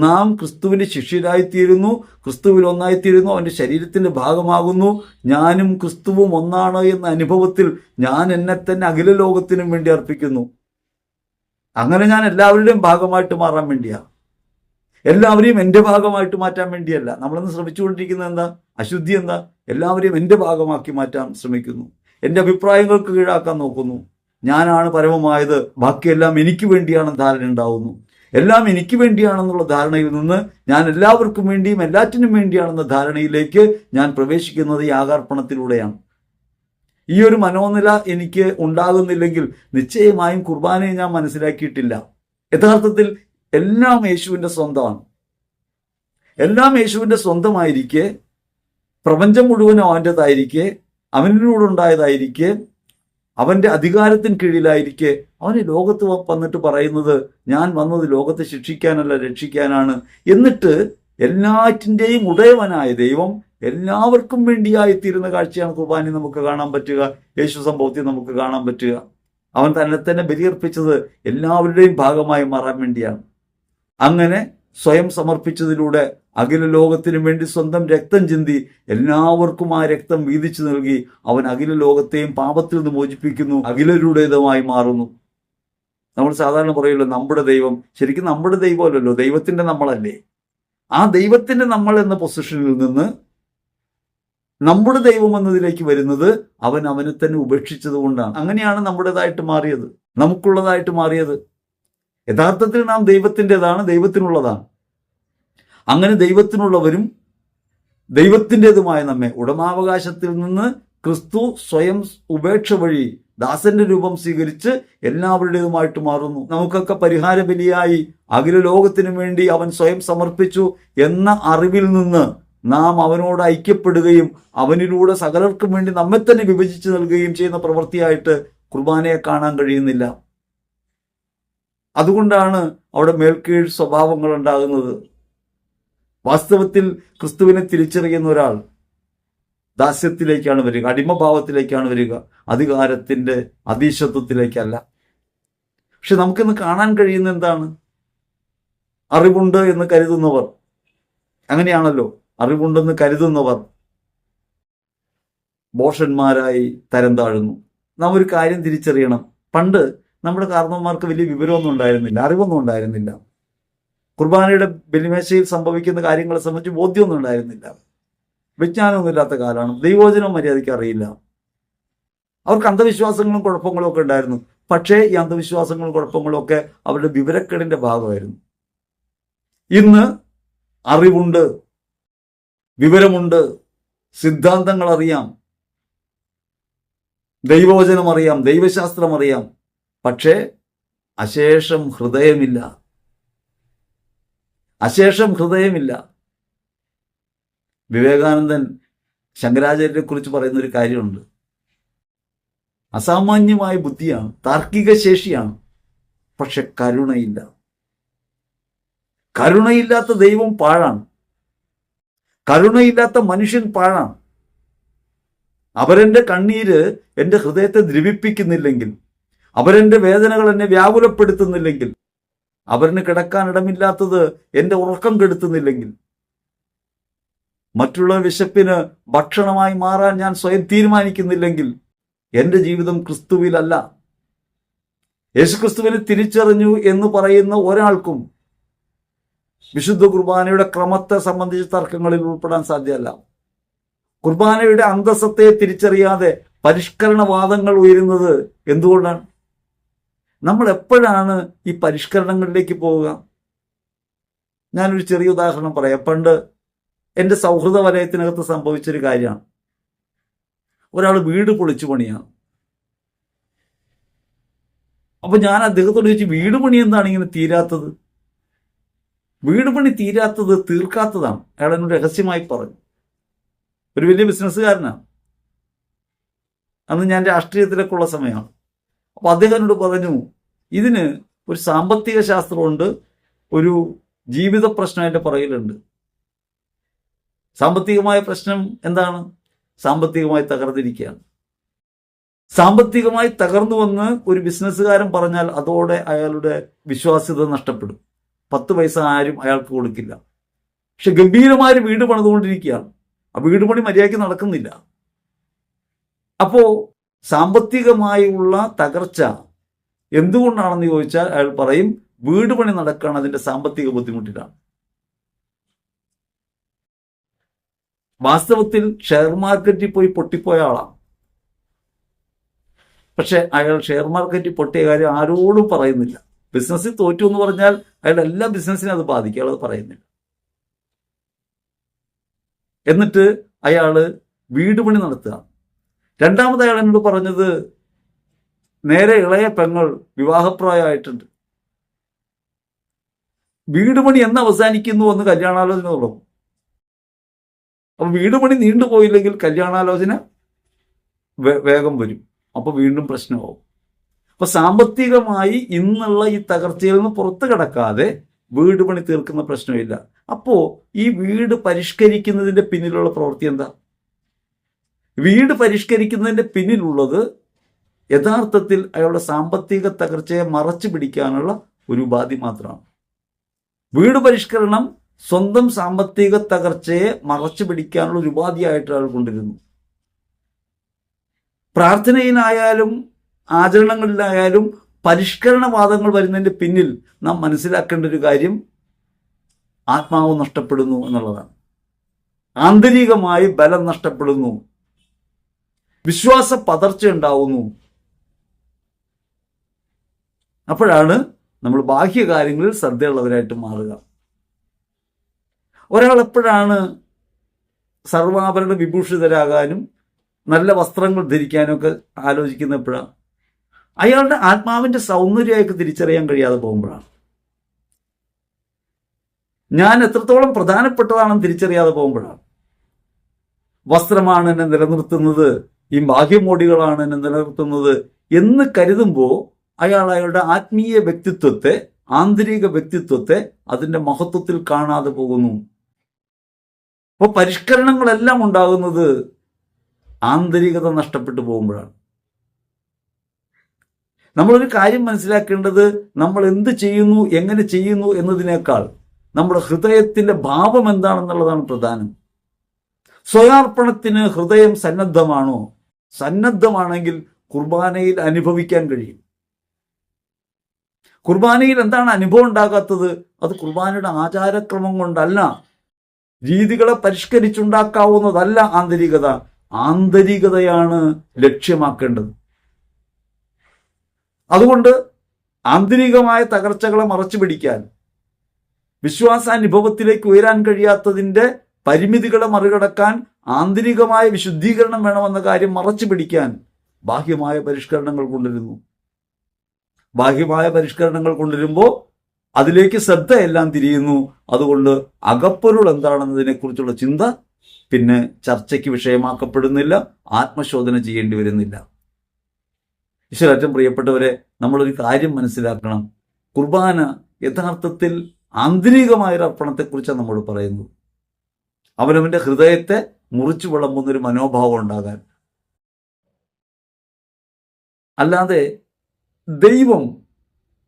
നാം ക്രിസ്തുവിൻ്റെ ശിഷ്യരായിത്തീരുന്നു, ക്രിസ്തുവിൽ ഒന്നായിത്തീരുന്നു, അവൻ്റെ ശരീരത്തിൻ്റെ ഭാഗമാകുന്നു. ഞാനും ക്രിസ്തുവും ഒന്നാണ് എന്ന അനുഭവത്തിൽ ഞാൻ എന്നെ തന്നെ അഖില ലോകത്തിനും വേണ്ടി അർപ്പിക്കുന്നു. അങ്ങനെ ഞാൻ എല്ലാവരുടെയും ഭാഗമായിട്ട് മാറാൻ വേണ്ടിയാണ്, എല്ലാവരെയും എൻ്റെ ഭാഗമായിട്ട് മാറ്റാൻ വേണ്ടിയല്ല. നമ്മളൊന്ന് ശ്രമിച്ചുകൊണ്ടിരിക്കുന്നത് എന്താ? അശുദ്ധി എന്താ? എല്ലാവരെയും എൻ്റെ ഭാഗമാക്കി മാറ്റാൻ ശ്രമിക്കുന്നു. എൻ്റെ അഭിപ്രായങ്ങൾക്ക് കീഴാക്കാൻ നോക്കുന്നു. ഞാനാണ് പരമമായത്, ബാക്കിയെല്ലാം എനിക്ക് വേണ്ടിയാണെന്ന് ധാരണ ഉണ്ടാവുന്നു. എല്ലാം എനിക്ക് വേണ്ടിയാണെന്നുള്ള ധാരണയിൽ നിന്ന് ഞാൻ എല്ലാവർക്കും വേണ്ടിയും എല്ലാറ്റിനും വേണ്ടിയാണെന്ന ധാരണയിലേക്ക് ഞാൻ പ്രവേശിക്കുന്നത് യാഗാർപ്പണത്തിലൂടെയാണ്. ഈ ഒരു മനോനില എനിക്ക് ഉണ്ടാകുന്നില്ലെങ്കിൽ നിശ്ചയമായും കുർബാനയെ ഞാൻ മനസ്സിലാക്കിയിട്ടില്ല. യഥാർത്ഥത്തിൽ എല്ലാം യേശുവിൻ്റെ സ്വന്തമാണ്. എല്ലാം യേശുവിൻ്റെ സ്വന്തമായിരിക്കെ, പ്രപഞ്ചം മുഴുവനും അവൻ്റെതായിരിക്കെ, അവനിലൂടെ ഉണ്ടായതായിരിക്കെ, അവൻ്റെ അധികാരത്തിന് കീഴിലായിരിക്കെ അവന് ലോകത്ത് വന്നിട്ട് പറയുന്നത് ഞാൻ വന്നത് ലോകത്തെ ശിക്ഷിക്കാനല്ല രക്ഷിക്കാനാണ്. എന്നിട്ട് എല്ലാറ്റിൻ്റെയും ഉടയവനായ ദൈവം എല്ലാവർക്കും വേണ്ടിയായിത്തീരുന്ന കാഴ്ചയാണ് കുർബാന നമുക്ക് കാണാൻ പറ്റുക, യേശു സംഭവത്തിൽ നമുക്ക് കാണാൻ പറ്റുക. അവൻ തന്നെ ബലിയർപ്പിച്ചത് എല്ലാവരുടെയും ഭാഗമായി മാറാൻ വേണ്ടിയാണ്. അങ്ങനെ സ്വയം സമർപ്പിച്ചതിലൂടെ അഖില ലോകത്തിനു വേണ്ടി സ്വന്തം രക്തം ചിന്തി എല്ലാവർക്കും ആ രക്തം വീതിച്ചു നൽകി അവൻ അഖില ലോകത്തെയും പാപത്തിൽ നിന്ന് മോചിപ്പിക്കുന്നു, അഖിലരുടേതുമായി മാറുന്നു. നമ്മൾ സാധാരണ പറയുമല്ലോ നമ്മുടെ ദൈവം. ശരിക്കും നമ്മുടെ ദൈവമല്ലല്ലോ, ദൈവത്തിൻ്റെ നമ്മളല്ലേ. ആ ദൈവത്തിൻ്റെ നമ്മൾ എന്ന പൊസിഷനിൽ നിന്ന് നമ്മുടെ ദൈവം എന്നതിലേക്ക് വരുന്നത് അവൻ അവനെ തന്നെ ഉപേക്ഷിച്ചത് കൊണ്ടാണ്. അങ്ങനെയാണ് നമ്മുടേതായിട്ട് മാറിയത്, നമുക്കുള്ളതായിട്ട് മാറിയത്. യഥാർത്ഥത്തിൽ നാം ദൈവത്തിൻ്റെതാണ്, ദൈവത്തിനുള്ളതാണ്. അങ്ങനെ ദൈവത്തിനുള്ളവരും ദൈവത്തിൻ്റെതുമായ നമ്മെ ഉടമാവകാശത്തിൽ നിന്ന് ക്രിസ്തു സ്വയം ഉപേക്ഷ വഴി ദാസന്റെ രൂപം സ്വീകരിച്ച് എല്ലാവരുടേതുമായിട്ട് മാറുന്നു. നമുക്കൊക്കെ പരിഹാര ബലിയായി അഖില ലോകത്തിനു വേണ്ടി അവൻ സ്വയം സമർപ്പിച്ചു എന്ന അറിവിൽ നിന്ന് നാം അവനോട് ഐക്യപ്പെടുകയും അവനിലൂടെ സകലർക്കും വേണ്ടി നമ്മെ തന്നെ വിഭജിച്ച് നൽകുകയും ചെയ്യുന്ന പ്രവൃത്തിയായിട്ട് കുർബാനയെ കാണാൻ കഴിയുന്നില്ല. അതുകൊണ്ടാണ് അവിടെ മേൽക്കീഴ് സ്വഭാവങ്ങൾ ഉണ്ടാകുന്നത്. വാസ്തവത്തിൽ ക്രിസ്തുവിനെ തിരിച്ചറിയുന്ന ഒരാൾ ദാസ്യത്തിലേക്കാണ് വരിക, അടിമഭാവത്തിലേക്കാണ് വരിക, അധികാരത്തിൻ്റെ അധീശത്വത്തിലേക്കല്ല. പക്ഷെ നമുക്കിന്ന് കാണാൻ കഴിയുന്ന എന്താണ്? അറിവുണ്ട് എന്ന് കരുതുന്നവർ, അങ്ങനെയാണല്ലോ, അറിവുണ്ടെന്ന് കരുതുന്നവർ ഭോഷന്മാരായി തരം താഴുന്നു. നാം ഒരു കാര്യം തിരിച്ചറിയണം. പണ്ട് നമ്മുടെ കാരണവന്മാർക്ക് വലിയ വിവരമൊന്നും ഉണ്ടായിരുന്നില്ല, അറിവൊന്നും ഉണ്ടായിരുന്നില്ല. കുർബാനയുടെ ബലിമേശയിൽ സംഭവിക്കുന്ന കാര്യങ്ങളെ സംബന്ധിച്ച് ബോധ്യമൊന്നും ഉണ്ടായിരുന്നില്ല. വിജ്ഞാനമൊന്നും ഇല്ലാത്ത കാലമാണ്. ദൈവവചനം മര്യാദയ്ക്ക് അറിയില്ല. അവർക്ക് അന്ധവിശ്വാസങ്ങളും കുഴപ്പങ്ങളും ഒക്കെ ഉണ്ടായിരുന്നു. പക്ഷേ ഈ അന്ധവിശ്വാസങ്ങളും കുഴപ്പങ്ങളും ഒക്കെ അവരുടെ വിവരക്കേടിന്റെ ഭാഗമായിരുന്നു. ഇന്ന് അറിവുണ്ട്, വിവരമുണ്ട്, സിദ്ധാന്തങ്ങൾ അറിയാം, ദൈവവചനം അറിയാം, ദൈവശാസ്ത്രം അറിയാം. പക്ഷേ അശേഷം ഹൃദയമില്ല. അശേഷം ഹൃദയമില്ല. വിവേകാനന്ദൻ ശങ്കരാചാര്യരെ കുറിച്ച് പറയുന്ന ഒരു കാര്യമുണ്ട്. അസാമാന്യമായ ബുദ്ധിയാണ്, താർക്കിക ശേഷിയാണ്, പക്ഷെ കരുണയില്ല. കരുണയില്ലാത്ത ദൈവം പാഴാണ്. കരുണയില്ലാത്ത മനുഷ്യൻ പാഴാണ്. അവരെന്റെ കണ്ണീര് എൻ്റെ ഹൃദയത്തെ ദ്രവിപ്പിക്കുന്നില്ലെങ്കിൽ, അവരെന്റെ വേദനകൾ എന്നെ വ്യാകുലപ്പെടുത്തുന്നില്ലെങ്കിൽ, അവരിന് കിടക്കാനിടമില്ലാത്തത് എൻ്റെ ഉറക്കം കെടുത്തുന്നില്ലെങ്കിൽ, മറ്റുള്ള വിശപ്പിന് ഭക്ഷണമായി മാറാൻ ഞാൻ സ്വയം തീരുമാനിക്കുന്നില്ലെങ്കിൽ, എൻ്റെ ജീവിതം ക്രിസ്തുവിലല്ല. യേശുക്രിസ്തുവിനെ തിരിച്ചറിഞ്ഞു എന്ന് പറയുന്ന ഒരാൾക്കും വിശുദ്ധ കുർബാനയുടെ ക്രമത്തെ സംബന്ധിച്ച് തർക്കങ്ങളിൽ ഉൾപ്പെടാൻ സാധ്യമല്ല. കുർബാനയുടെ അന്തസ്സത്തെ തിരിച്ചറിയാതെ പരിഷ്കരണവാദങ്ങൾ ഉയരുന്നത് എന്തുകൊണ്ടാണ്? നമ്മൾ എപ്പോഴാണ് ഈ പരിഷ്കരണങ്ങളിലേക്ക് പോവുക? ഞാനൊരു ചെറിയ ഉദാഹരണം പറയാം. പണ്ട് എൻ്റെ സൗഹൃദ വലയത്തിനകത്ത് സംഭവിച്ചൊരു കാര്യമാണ്. ഒരാൾ വീട് പൊളിച്ചു പണിയാണ്. അപ്പൊ ഞാൻ അദ്ദേഹത്തോട് ചോദിച്ചു, വീട് പണി എന്താണ് ഇങ്ങനെ തീരാത്തത്? വീട് പണി തീരാത്തത് തീർക്കാത്തതാണ്. അയാൾ എന്നോട് രഹസ്യമായി പറഞ്ഞു. ഒരു വലിയ ബിസിനസ്സുകാരനാണ്. അന്ന് ഞാൻ രാഷ്ട്രീയത്തിലേക്കുള്ള സമയമാണ്. അപ്പൊ അദ്ദേഹം എന്നോട് പറഞ്ഞു, ഇതിന് ഒരു സാമ്പത്തിക ശാസ്ത്രമുണ്ട്, ഒരു ജീവിത പ്രശ്നം അതിൻ്റെ പുറകിലുണ്ട്. സാമ്പത്തികമായ പ്രശ്നം എന്താണ്? സാമ്പത്തികമായി തകർന്നിരിക്കുകയാണ്. സാമ്പത്തികമായി തകർന്നു വന്ന് ഒരു ബിസിനസ്സുകാരൻ പറഞ്ഞാൽ അതോടെ അയാളുടെ വിശ്വാസ്യത നഷ്ടപ്പെടും. 10 പൈസ ആരും അയാൾക്ക് കൊടുക്കില്ല. പക്ഷെ ഗംഭീരമായ വീട് പണിതുകൊണ്ടിരിക്കുകയാണ്. ആ വീട് പണി മര്യാദയ്ക്ക് നടക്കുന്നില്ല. അപ്പോ സാമ്പത്തികമായുള്ള തകർച്ച എന്തുകൊണ്ടാണെന്ന് ചോദിച്ചാൽ അയാൾ പറയും, വീട് പണി നടക്കുകയാണ്, അതിന്റെ സാമ്പത്തിക ബുദ്ധിമുട്ടിലാണ്. വാസ്തവത്തിൽ ഷെയർ മാർക്കറ്റിൽ പോയി പൊട്ടിപ്പോയ ആളാണ്. പക്ഷെ അയാൾ ഷെയർ മാർക്കറ്റിൽ പൊട്ടിയ കാര്യം ആരോടും പറയുന്നില്ല. ബിസിനസ്സിൽ തോറ്റു എന്ന് പറഞ്ഞാൽ അയാളുടെ എല്ലാ ബിസിനസ്സിനും അത് ബാധിക്കും. അയാൾ പറയുന്നില്ല. എന്നിട്ട് അയാള് വീട് പണി നടത്തുക. രണ്ടാമത് അയാൾ എന്നോട് പറഞ്ഞത്, നേരെ ഇളയ പെങ്ങൾ വിവാഹപ്രായമായിട്ടുണ്ട്. വീട് പണി എന്ന് അവസാനിക്കുന്നു എന്ന് കല്യാണാലോചന തുടങ്ങും. അപ്പൊ വീട് പണി നീണ്ടുപോയില്ലെങ്കിൽ കല്യാണാലോചന വേഗം വരും. അപ്പൊ വീണ്ടും പ്രശ്നമാവും. അപ്പൊ സാമ്പത്തികമായി ഇന്നുള്ള ഈ തകർച്ചയിൽ നിന്ന് പുറത്തു കിടക്കാതെ വീട് പണി തീർക്കുന്ന പ്രശ്നമില്ല. അപ്പോ ഈ വീട് പരിഷ്കരിക്കുന്നതിന്റെ പിന്നിലുള്ള പ്രവൃത്തി എന്താ? വീട് പരിഷ്കരിക്കുന്നതിന്റെ പിന്നിലുള്ളത് യഥാർത്ഥത്തിൽ അയാളുടെ സാമ്പത്തിക തകർച്ചയെ മറച്ചു പിടിക്കാനുള്ള ഒരു ഉപാധി മാത്രമാണ്. വീട് പരിഷ്കരണം സ്വന്തം സാമ്പത്തിക തകർച്ചയെ മറച്ചു പിടിക്കാനുള്ള ഒരു ഉപാധിയായിട്ട് അയാൾ കൊണ്ടിരുന്നു. പ്രാർത്ഥനയിലായാലും ആചരണങ്ങളിലായാലും പരിഷ്കരണവാദങ്ങൾ വരുന്നതിന്റെ പിന്നിൽ നാം മനസ്സിലാക്കേണ്ട ഒരു കാര്യം ആത്മാവ് നഷ്ടപ്പെടുന്നു എന്നുള്ളതാണ്. ആന്തരികമായി ബലം നഷ്ടപ്പെടുന്നു, വിശ്വാസ പതർച്ച ഉണ്ടാവുന്നു. അപ്പോഴാണ് നമ്മൾ ബാഹ്യകാര്യങ്ങളിൽ ശ്രദ്ധയുള്ളവരായിട്ട് മാറുക. ഒരാൾ എപ്പോഴാണ് സർവാഭരണ വിഭൂഷിതരാകാനും നല്ല വസ്ത്രങ്ങൾ ധരിക്കാനും ഒക്കെ ആലോചിക്കുന്ന എപ്പോഴാണ്? അയാളുടെ ആത്മാവിന്റെ സൗന്ദര്യമൊക്കെ തിരിച്ചറിയാൻ കഴിയാതെ പോകുമ്പോഴാണ്. ഞാൻ എത്രത്തോളം പ്രധാനപ്പെട്ടതാണെന്ന് തിരിച്ചറിയാതെ പോകുമ്പോഴാണ്. വസ്ത്രമാണ് എന്നെ നിലനിർത്തുന്നത്, ഈ ബാഹ്യമോടികളാണ് എന്നെ നിലനിർത്തുന്നത് എന്ന് കരുതുമ്പോൾ അയാൾ അയാളുടെ ആത്മീയ വ്യക്തിത്വത്തെ, ആന്തരിക വ്യക്തിത്വത്തെ അതിന്റെ മഹത്വത്തിൽ കാണാതെ പോകുന്നു. അപ്പോൾ പരിഷ്കരണങ്ങളെല്ലാം ഉണ്ടാകുന്നത് ആന്തരികത നഷ്ടപ്പെട്ടു പോകുമ്പോഴാണ്. നമ്മളൊരു കാര്യം മനസ്സിലാക്കേണ്ടത്, നമ്മൾ എന്ത് ചെയ്യുന്നു, എങ്ങനെ ചെയ്യുന്നു എന്നതിനേക്കാൾ നമ്മുടെ ഹൃദയത്തിന്റെ ഭാവം എന്താണെന്നുള്ളതാണ് പ്രധാനം. സ്വയാർപ്പണത്തിന് ഹൃദയം സന്നദ്ധമാണോ? സന്നദ്ധമാണെങ്കിൽ കുർബാനയിൽ അനുഭവിക്കാൻ കഴിയും. കുർബാനയിൽ എന്താണ് അനുഭവം ഉണ്ടാകാത്തത്? അത് കുർബാനയുടെ ആചാരക്രമം കൊണ്ടല്ല, രീതികളെ പരിഷ്കരിച്ചുണ്ടാക്കാവുന്നതല്ല ആന്തരികത. ആന്തരികതയാണ് ലക്ഷ്യമാക്കേണ്ടത്. അതുകൊണ്ട് ആന്തരികമായ തകർച്ചകളെ മറച്ചു പിടിക്കാൻ, വിശ്വാസാനുഭവത്തിലേക്ക് ഉയരാൻ കഴിയാത്തതിൻ്റെ പരിമിതികളെ മറികടക്കാൻ ആന്തരികമായ വിശുദ്ധീകരണം വേണമെന്ന കാര്യം മറച്ചു പിടിക്കാൻ ബാഹ്യമായ പരിഷ്കരണങ്ങൾ കൊണ്ടുവരുന്നു. ബാഹ്യമായ പരിഷ്കരണങ്ങൾ കൊണ്ടുവരുമ്പോൾ അതിലേക്ക് ശ്രദ്ധയെല്ലാം തിരിയുന്നു. അതുകൊണ്ട് അകപ്പൊരുൾ എന്താണെന്നതിനെക്കുറിച്ചുള്ള ചിന്ത പിന്നെ ചർച്ചയ്ക്ക് വിഷയമാക്കപ്പെടുന്നില്ല, ആത്മശോധന ചെയ്യേണ്ടി വരുന്നില്ല. ഈശ്വരറ്റം പ്രിയപ്പെട്ടവരെ, നമ്മളൊരു കാര്യം മനസ്സിലാക്കണം. കുർബാന യഥാർത്ഥത്തിൽ ആന്തരികമായൊരു അർപ്പണത്തെക്കുറിച്ചാണ് നമ്മൾ പറയുന്നത്. അവനവൻ്റെ ഹൃദയത്തെ മുറിച്ചു വിളമ്പുന്നൊരു മനോഭാവം ഉണ്ടാകാൻ. അല്ലാതെ ദൈവം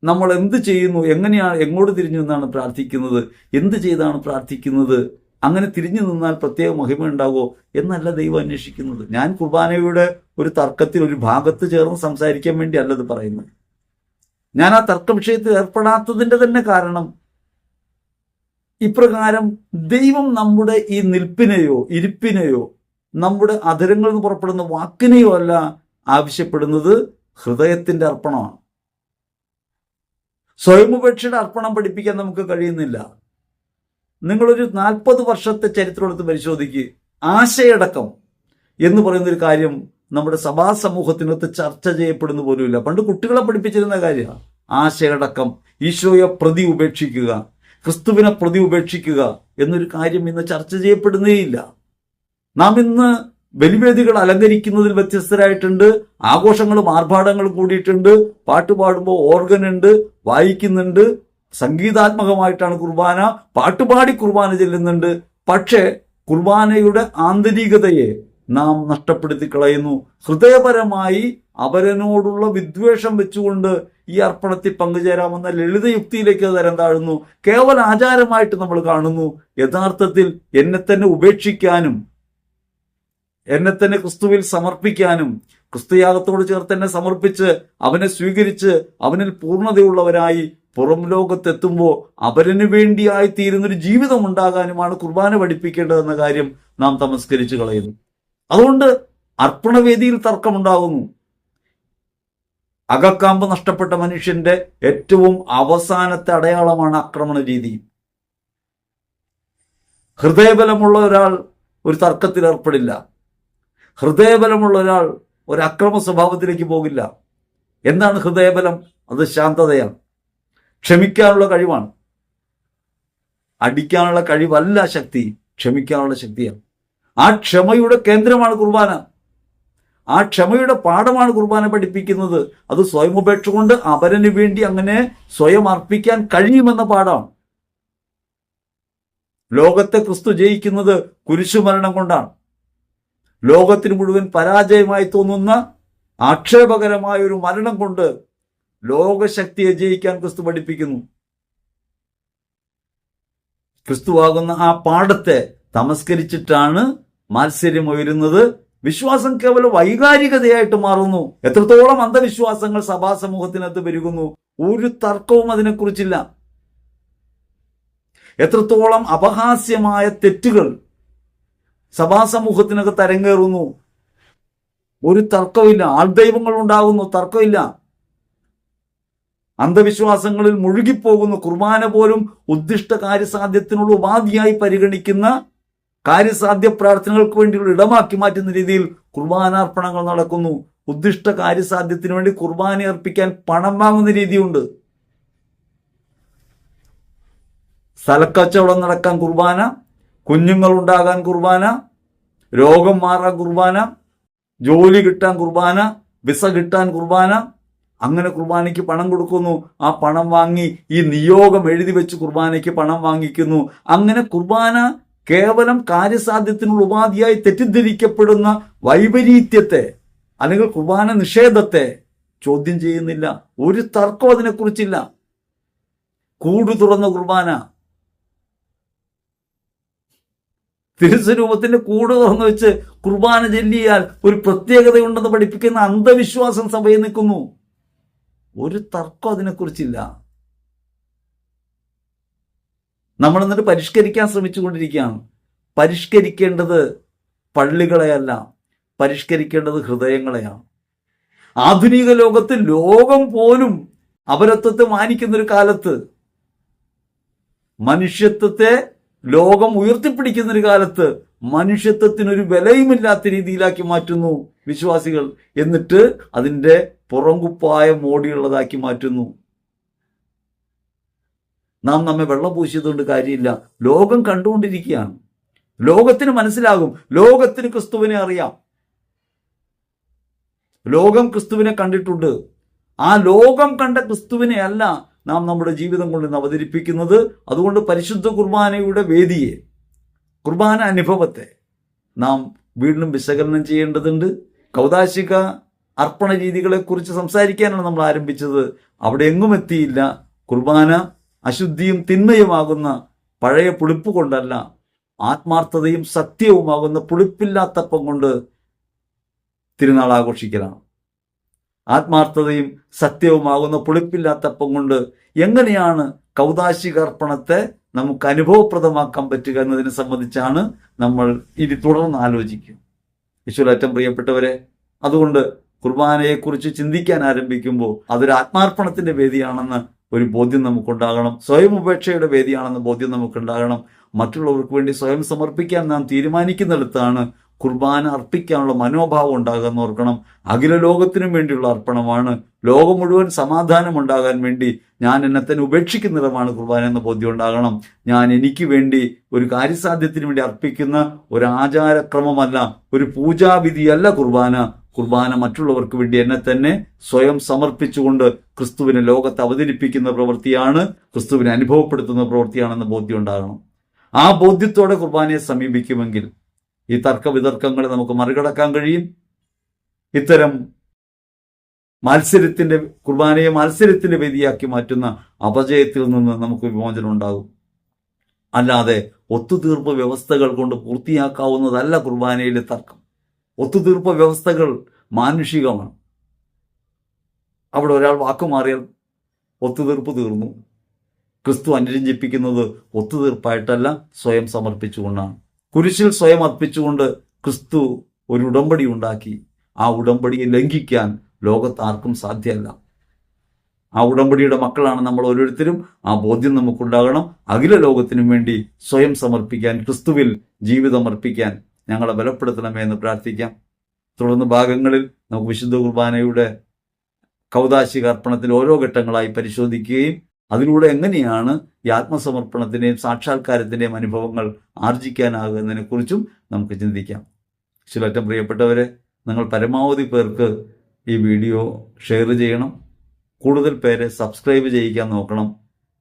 നമ്മൾ എന്ത് ചെയ്യുന്നു, എങ്ങനെയാണ്, എങ്ങോട്ട് തിരിഞ്ഞു നിന്നാണ് പ്രാർത്ഥിക്കുന്നത്, എന്ത് ചെയ്താണ് പ്രാർത്ഥിക്കുന്നത്, അങ്ങനെ തിരിഞ്ഞു നിന്നാൽ പ്രത്യേക മഹിമ ഉണ്ടാകുമോ എന്നല്ല ദൈവം അന്വേഷിക്കുന്നത്. ഞാൻ കുർബാനയുടെ ഒരു തർക്കത്തിൽ ഒരു ഭാഗത്ത് ചേർന്ന് സംസാരിക്കാൻ വേണ്ടി അല്ലത് പറയുന്നത്. ഞാൻ ആ തർക്ക വിഷയത്തിൽ ഏർപ്പെടാത്തതിൻ്റെ തന്നെ കാരണം ഇപ്രകാരം ദൈവം നമ്മുടെ ഈ നിൽപ്പിനെയോ ഇരിപ്പിനെയോ നമ്മുടെ അധരങ്ങളിൽ നിന്ന് പുറപ്പെടുന്ന വാക്കിനെയോ അല്ല ആവശ്യപ്പെടുന്നത്, ഹൃദയത്തിന്റെ അർപ്പണമാണ്. സ്വയമുപേക്ഷയുടെ അർപ്പണം പഠിപ്പിക്കാൻ നമുക്ക് കഴിയുന്നില്ല. നിങ്ങളൊരു 40 വർഷത്തെ ചരിത്രം എടുത്ത് പരിശോധിക്കുക. ആശയടക്കം എന്ന് പറയുന്നൊരു കാര്യം നമ്മുടെ സഭാ സമൂഹത്തിനകത്ത് ചർച്ച ചെയ്യപ്പെടുന്ന പോലുമില്ല. പണ്ട് കുട്ടികളെ പഠിപ്പിച്ചിരുന്ന കാര്യമാണ് ആശയടക്കം. ഈശോയെ പ്രതി ഉപേക്ഷിക്കുക, ക്രിസ്തുവിനെ പ്രതി ഉപേക്ഷിക്കുക എന്നൊരു കാര്യം ഇന്ന് ചർച്ച ചെയ്യപ്പെടുന്നേയില്ല. നാം ഇന്ന് ബലിവേദികൾ അലങ്കരിക്കുന്നതിൽ വ്യത്യസ്തരായിട്ടുണ്ട്. ആഘോഷങ്ങളും ആർഭാടങ്ങളും കൂടിയിട്ടുണ്ട്. പാട്ട് പാടുമ്പോൾ ഓർഗൻ ഉണ്ട്, വായിക്കുന്നുണ്ട്, സംഗീതാത്മകമായിട്ടാണ് കുർബാന, പാട്ടുപാടി കുർബാന ചെല്ലുന്നുണ്ട്. പക്ഷേ കുർബാനയുടെ ആന്തരികതയെ നാം നഷ്ടപ്പെടുത്തി കളയുന്നു. ഹൃദയപരമായി അവരനോടുള്ള വിദ്വേഷം വെച്ചുകൊണ്ട് ഈ അർപ്പണത്തിൽ പങ്കുചേരാമെന്ന ലളിതയുക്തിയിലേക്ക് തരം താഴുന്നു. കേവല ആചാരമായിട്ട് നമ്മൾ കാണുന്നു. യഥാർത്ഥത്തിൽ എന്നെ തന്നെ ഉപേക്ഷിക്കാനും എന്നെ തന്നെ ക്രിസ്തുവിൽ സമർപ്പിക്കാനും, ക്രിസ്തുയാഗത്തോട് ചേർത്ത് എന്നെ സമർപ്പിച്ച് അവനെ സ്വീകരിച്ച് അവനിൽ പൂർണ്ണതയുള്ളവരായി പുറം ലോകത്തെത്തുമ്പോൾ അവരന് വേണ്ടിയായി തീരുന്നൊരു ജീവിതം ഉണ്ടാകാനുമാണ് കുർബാന പഠിപ്പിക്കേണ്ടതെന്ന കാര്യം നാം തമസ്കരിച്ച് കളയുന്നു. അതുകൊണ്ട് അർപ്പണവേദിയിൽ തർക്കമുണ്ടാകുന്നു. അകക്കാമ്പ് നഷ്ടപ്പെട്ട മനുഷ്യന്റെ ഏറ്റവും അവസാനത്തെ അടയാളമാണ് ആക്രമണ രീതി. ഹൃദയബലമുള്ള ഒരാൾ ഒരു തർക്കത്തിൽ ഏർപ്പെടില്ല. ഹൃദയബലമുള്ള ഒരാൾ ഒരു അക്രമ സ്വഭാവത്തിലേക്ക് പോകില്ല. എന്താണ് ഹൃദയബലം? അത് ശാന്തതയാണ്, ക്ഷമിക്കാനുള്ള കഴിവാണ്. അടിക്കാനുള്ള കഴിവല്ല ശക്തി, ക്ഷമിക്കാനുള്ള ശക്തിയാണ്. ആ ക്ഷമയുടെ കേന്ദ്രമാണ് കുർബാന. ആ ക്ഷമയുടെ പാഠമാണ് കുർബാന പഠിപ്പിക്കുന്നത്. അത് സ്വയമുപേക്ഷ കൊണ്ട് അവരന് വേണ്ടി അങ്ങനെ സ്വയം അർപ്പിക്കാൻ കഴിയുമെന്ന പാഠമാണ്. ലോകത്തെ ക്രിസ്തു ജയിക്കുന്നത് കുരിശുമരണം കൊണ്ടാണ്. ലോകത്തിന് മുഴുവൻ പരാജയമായി തോന്നുന്ന ആക്ഷേപകരമായ ഒരു മരണം കൊണ്ട് ലോകശക്തിയെ ജയിക്കാൻ ക്രിസ്തു പഠിപ്പിക്കുന്നു. ക്രിസ്തുവാകുന്ന ആ പാഠത്തെ തമസ്കരിച്ചിട്ടാണ് മാത്സര്യം ഉയരുന്നത്. വിശ്വാസം കേവലം വൈകാരികതയായിട്ട് മാറുന്നു. എത്രത്തോളം അന്ധവിശ്വാസങ്ങൾ സഭാ സമൂഹത്തിനകത്ത് പെരുകുന്നു, ഒരു തർക്കവും അതിനെക്കുറിച്ചില്ല. എത്രത്തോളം അപഹാസ്യമായ തെറ്റുകൾ സഭാ സമൂഹത്തിനകത്ത് അരങ്ങേറുന്നു, ഒരു തർക്കമില്ല. ആൾദൈവങ്ങൾ ഉണ്ടാകുന്നു, തർക്കമില്ല. അന്ധവിശ്വാസങ്ങളിൽ മുഴുകിപ്പോകുന്നു. കുർബാന പോലും ഉദ്ദിഷ്ട കാര്യസാധ്യത്തിനുള്ള ഉപാധിയായി പരിഗണിക്കുന്ന കാര്യസാധ്യ പ്രാർത്ഥനകൾക്ക് വേണ്ടിയുള്ള ഇടമാക്കി മാറ്റുന്ന രീതിയിൽ കുർബാനാർപ്പണങ്ങൾ നടക്കുന്നു. ഉദ്ദിഷ്ട കാര്യസാധ്യത്തിന് വേണ്ടി കുർബാന അർപ്പിക്കാൻ പണം വാങ്ങുന്ന രീതിയുണ്ട്. സ്ഥലക്കച്ചവടം നടക്കാൻ കുർബാന, കുഞ്ഞുങ്ങൾ ഉണ്ടാകാൻ കുർബാന, രോഗം മാറാൻ കുർബാന, ജോലി കിട്ടാൻ കുർബാന, വിസ കിട്ടാൻ കുർബാന. അങ്ങനെ കുർബാനയ്ക്ക് പണം കൊടുക്കുന്നു. ആ പണം വാങ്ങി ഈ നിയോഗം എഴുതി വെച്ച് കുർബാനയ്ക്ക് പണം വാങ്ങിക്കുന്നു. അങ്ങനെ കുർബാന കേവലം കാര്യസാധ്യത്തിനുള്ള ഉപാധിയായി തെറ്റിദ്ധരിക്കപ്പെടുന്ന വൈപരീത്യത്തെ അല്ലെങ്കിൽ കുർബാന നിഷേധത്തെ ചോദ്യം ചെയ്യുന്നില്ല. ഒരു തർക്കവും അതിനെക്കുറിച്ചില്ല. കൂട് തുറന്ന കുർബാന, തിരുസ്വരൂപത്തിന്റെ കൂട് തുറന്നു വെച്ച് കുർബാന ചൊല്ലിയാൽ ഒരു പ്രത്യേകതയുണ്ടെന്ന് പഠിപ്പിക്കുന്ന അന്ധവിശ്വാസം സഭയിൽ നിൽക്കുന്നു. ഒരു തർക്കം അതിനെക്കുറിച്ചില്ല. നമ്മൾ എന്നിട്ട് പരിഷ്കരിക്കാൻ ശ്രമിച്ചുകൊണ്ടിരിക്കുകയാണ്. പരിഷ്കരിക്കേണ്ടത് പള്ളികളെയല്ല, പരിഷ്കരിക്കേണ്ടത് ഹൃദയങ്ങളെയാണ്. ആധുനിക ലോകത്ത് ലോകം പോലും അപരത്വത്തെ മാനിക്കുന്നൊരു കാലത്ത്, മനുഷ്യത്വത്തെ ലോകം ഉയർത്തിപ്പിടിക്കുന്നൊരു കാലത്ത് മനുഷ്യത്വത്തിനൊരു വിലയുമില്ലാത്ത രീതിയിലാക്കി മാറ്റുന്നു വിശ്വാസികൾ. എന്നിട്ട് അതിൻ്റെ പുറംകുപ്പായ മോടിയുള്ളതാക്കി മാറ്റുന്നു. നാം നമ്മെ വെള്ളം പൂശിയതുകൊണ്ട് കാര്യമില്ല. ലോകം കണ്ടുകൊണ്ടിരിക്കുകയാണ്. ലോകത്തിന് മനസ്സിലാകും. ലോകത്തിന് ക്രിസ്തുവിനെ അറിയാം. ലോകം ക്രിസ്തുവിനെ കണ്ടിട്ടുണ്ട്. ആ ലോകം കണ്ട ക്രിസ്തുവിനെ അല്ല നാം നമ്മുടെ ജീവിതം കൊണ്ട് അവതരിപ്പിക്കുന്നത്. അതുകൊണ്ട് പരിശുദ്ധ കുർബാനയുടെ വേദിയെ, കുർബാന അനുഭവത്തെ നാം വീണ്ടും വിശകലനം ചെയ്യേണ്ടതുണ്ട്. കൗദാശിക അർപ്പണ രീതികളെക്കുറിച്ച് സംസാരിക്കാനാണ് നമ്മൾ ആരംഭിച്ചത്. അവിടെ എങ്ങും എത്തിയില്ല. കുർബാന അശുദ്ധിയും തിന്മയുമാകുന്ന പഴയ പുളിപ്പ് കൊണ്ടല്ല, ആത്മാർത്ഥതയും സത്യവുമാകുന്ന പുളിപ്പില്ലാത്തപ്പം കൊണ്ട് തിരുനാൾ ആഘോഷിക്കലാണ്. ആത്മാർത്ഥതയും സത്യവുമാകുന്ന പുളിപ്പില്ലാത്തപ്പം കൊണ്ട് എങ്ങനെയാണ് കൗദാശികാർപ്പണത്തെ നമുക്ക് അനുഭവപ്രദമാക്കാൻ പറ്റുക എന്നതിനെ സംബന്ധിച്ചാണ് നമ്മൾ ഇനി തുടർന്ന് ആലോചിക്കുക. ഈശോയേറ്റവും പ്രിയപ്പെട്ടവരെ, അതുകൊണ്ട് കുർബാനയെക്കുറിച്ച് ചിന്തിക്കാൻ ആരംഭിക്കുമ്പോൾ അതൊരു ആത്മാർപ്പണത്തിന്റെ വേദിയാണെന്ന് ഒരു ബോധ്യം നമുക്കുണ്ടാകണം. സ്വയം ഉപേക്ഷയുടെ വേദിയാണെന്ന് ബോധ്യം നമുക്കുണ്ടാകണം. മറ്റുള്ളവർക്ക് വേണ്ടി സ്വയം സമർപ്പിക്കാൻ നാം തീരുമാനിക്കുന്നിടത്താണ് കുർബാന അർപ്പിക്കാനുള്ള മനോഭാവം ഉണ്ടാകുമെന്ന് ഓർക്കണം. അഖില ലോകത്തിനും വേണ്ടിയുള്ള അർപ്പണമാണ്. ലോകം മുഴുവൻ സമാധാനം ഉണ്ടാകാൻ വേണ്ടി ഞാൻ എന്നെ തന്നെ ഉപേക്ഷിക്കുന്നിടമാണ് കുർബാന എന്ന ബോധ്യം ഉണ്ടാകണം. ഞാൻ എനിക്ക് വേണ്ടി ഒരു കാര്യസാധ്യത്തിന് വേണ്ടി അർപ്പിക്കുന്ന ഒരു ആചാരക്രമമല്ല, ഒരു പൂജാവിധിയല്ല കുർബാന. കുർബാന മറ്റുള്ളവർക്ക് വേണ്ടി എന്നെ തന്നെ സ്വയം സമർപ്പിച്ചുകൊണ്ട് ക്രിസ്തുവിനെ ലോകത്ത് അവതരിപ്പിക്കുന്ന പ്രവൃത്തിയാണ്, ക്രിസ്തുവിനെ അനുഭവപ്പെടുത്തുന്ന പ്രവൃത്തിയാണെന്ന് ബോധ്യം ഉണ്ടാകണം. ആ ബോധ്യത്തോടെ കുർബാനയെ സമീപിക്കുമെങ്കിൽ ഈ തർക്ക വിതർക്കങ്ങളെ നമുക്ക് മറികടക്കാൻ കഴിയും. ഇത്തരം കുർബാനയെ മത്സരത്തിന്റെ വേദിയാക്കി മാറ്റുന്ന അപജയത്തിൽ നിന്ന് നമുക്ക് വിമോചനം ഉണ്ടാകും. അല്ലാതെ ഒത്തുതീർപ്പ് വ്യവസ്ഥകൾ കൊണ്ട് പൂർത്തിയാക്കാവുന്നതല്ല കുർബാനയിലെ തർക്കം. ഒത്തുതീർപ്പ് വ്യവസ്ഥകൾ മാനുഷികമാണ്. അവിടെ ഒരാൾ വാക്കുമാറിയാൽ ഒത്തുതീർപ്പ് തീർന്നു. ക്രിസ്തു അനുരഞ്ജിപ്പിക്കുന്നത് ഒത്തുതീർപ്പായിട്ടല്ല, സ്വയം സമർപ്പിച്ചുകൊണ്ടാണ്. കുരിശിൽ സ്വയം അർപ്പിച്ചുകൊണ്ട് ക്രിസ്തു ഒരു ഉടമ്പടി ഉണ്ടാക്കി. ആ ഉടമ്പടിയെ ലംഘിക്കാൻ ലോകത്ത് ആർക്കും സാധ്യമല്ല. ആ ഉടമ്പടിയുടെ മക്കളാണ് നമ്മൾ ഓരോരുത്തരും. ആ ബോധ്യം നമുക്കുണ്ടാകണം. അഖില ലോകത്തിനും വേണ്ടി സ്വയം സമർപ്പിക്കാൻ, ക്രിസ്തുവിൽ ജീവിതം അർപ്പിക്കാൻ ഞങ്ങളെ ബലപ്പെടുത്തണമേ എന്ന് പ്രാർത്ഥിക്കാം. തുടർന്ന് ഭാഗങ്ങളിൽ നമുക്ക് വിശുദ്ധ കുർബാനയുടെ കൗദാശിക അർപ്പണത്തിൽ ഓരോ ഘട്ടങ്ങളായി പരിശോധിക്കുകയും അതിലൂടെ എങ്ങനെയാണ് ഈ ആത്മസമർപ്പണത്തിൻ്റെയും സാക്ഷാത്കാരത്തിൻ്റെയും അനുഭവങ്ങൾ ആർജിക്കാനാകുന്നതിനെക്കുറിച്ചും നമുക്ക് ചിന്തിക്കാം. ഏറ്റവും പ്രിയപ്പെട്ടവരെ, നിങ്ങൾ പരമാവധി പേർക്ക് ഈ വീഡിയോ ഷെയർ ചെയ്യണം. കൂടുതൽ പേരെ സബ്സ്ക്രൈബ് ചെയ്യിക്കാൻ നോക്കണം.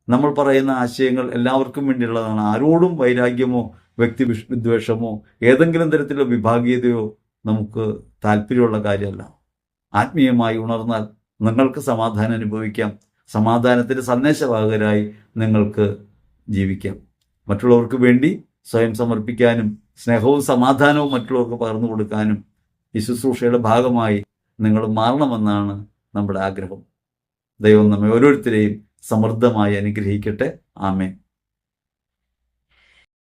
നമ്മൾ പറയുന്ന ആശയങ്ങൾ എല്ലാവർക്കും വേണ്ടിയുള്ളതാണ്. ആരോടും വൈരാഗ്യമോ വ്യക്തിവിദ്വേഷമോ ഏതെങ്കിലും തരത്തിലുള്ള വിഭാഗീയതയോ നമുക്ക് താല്പര്യമുള്ള കാര്യമല്ല. ആത്മീയമായി ഉണർന്നാൽ നിങ്ങൾക്ക് സമാധാനം അനുഭവിക്കാം. സമാധാനത്തിൻ്റെ സന്ദേശവാഹകരായി നിങ്ങൾക്ക് ജീവിക്കാം. മറ്റുള്ളവർക്ക് വേണ്ടി സ്വയം സമർപ്പിക്കാനും സ്നേഹവും സമാധാനവും മറ്റുള്ളവർക്ക് പകർന്നു കൊടുക്കാനും ഈ ശുശ്രൂഷയുടെ ഭാഗമായി നിങ്ങൾ മാറണമെന്നാണ് നമ്മുടെ ആഗ്രഹം. ദൈവം നമ്മെ ഓരോരുത്തരെയും സമൃദ്ധമായി അനുഗ്രഹിക്കട്ടെ. ആമേൻ.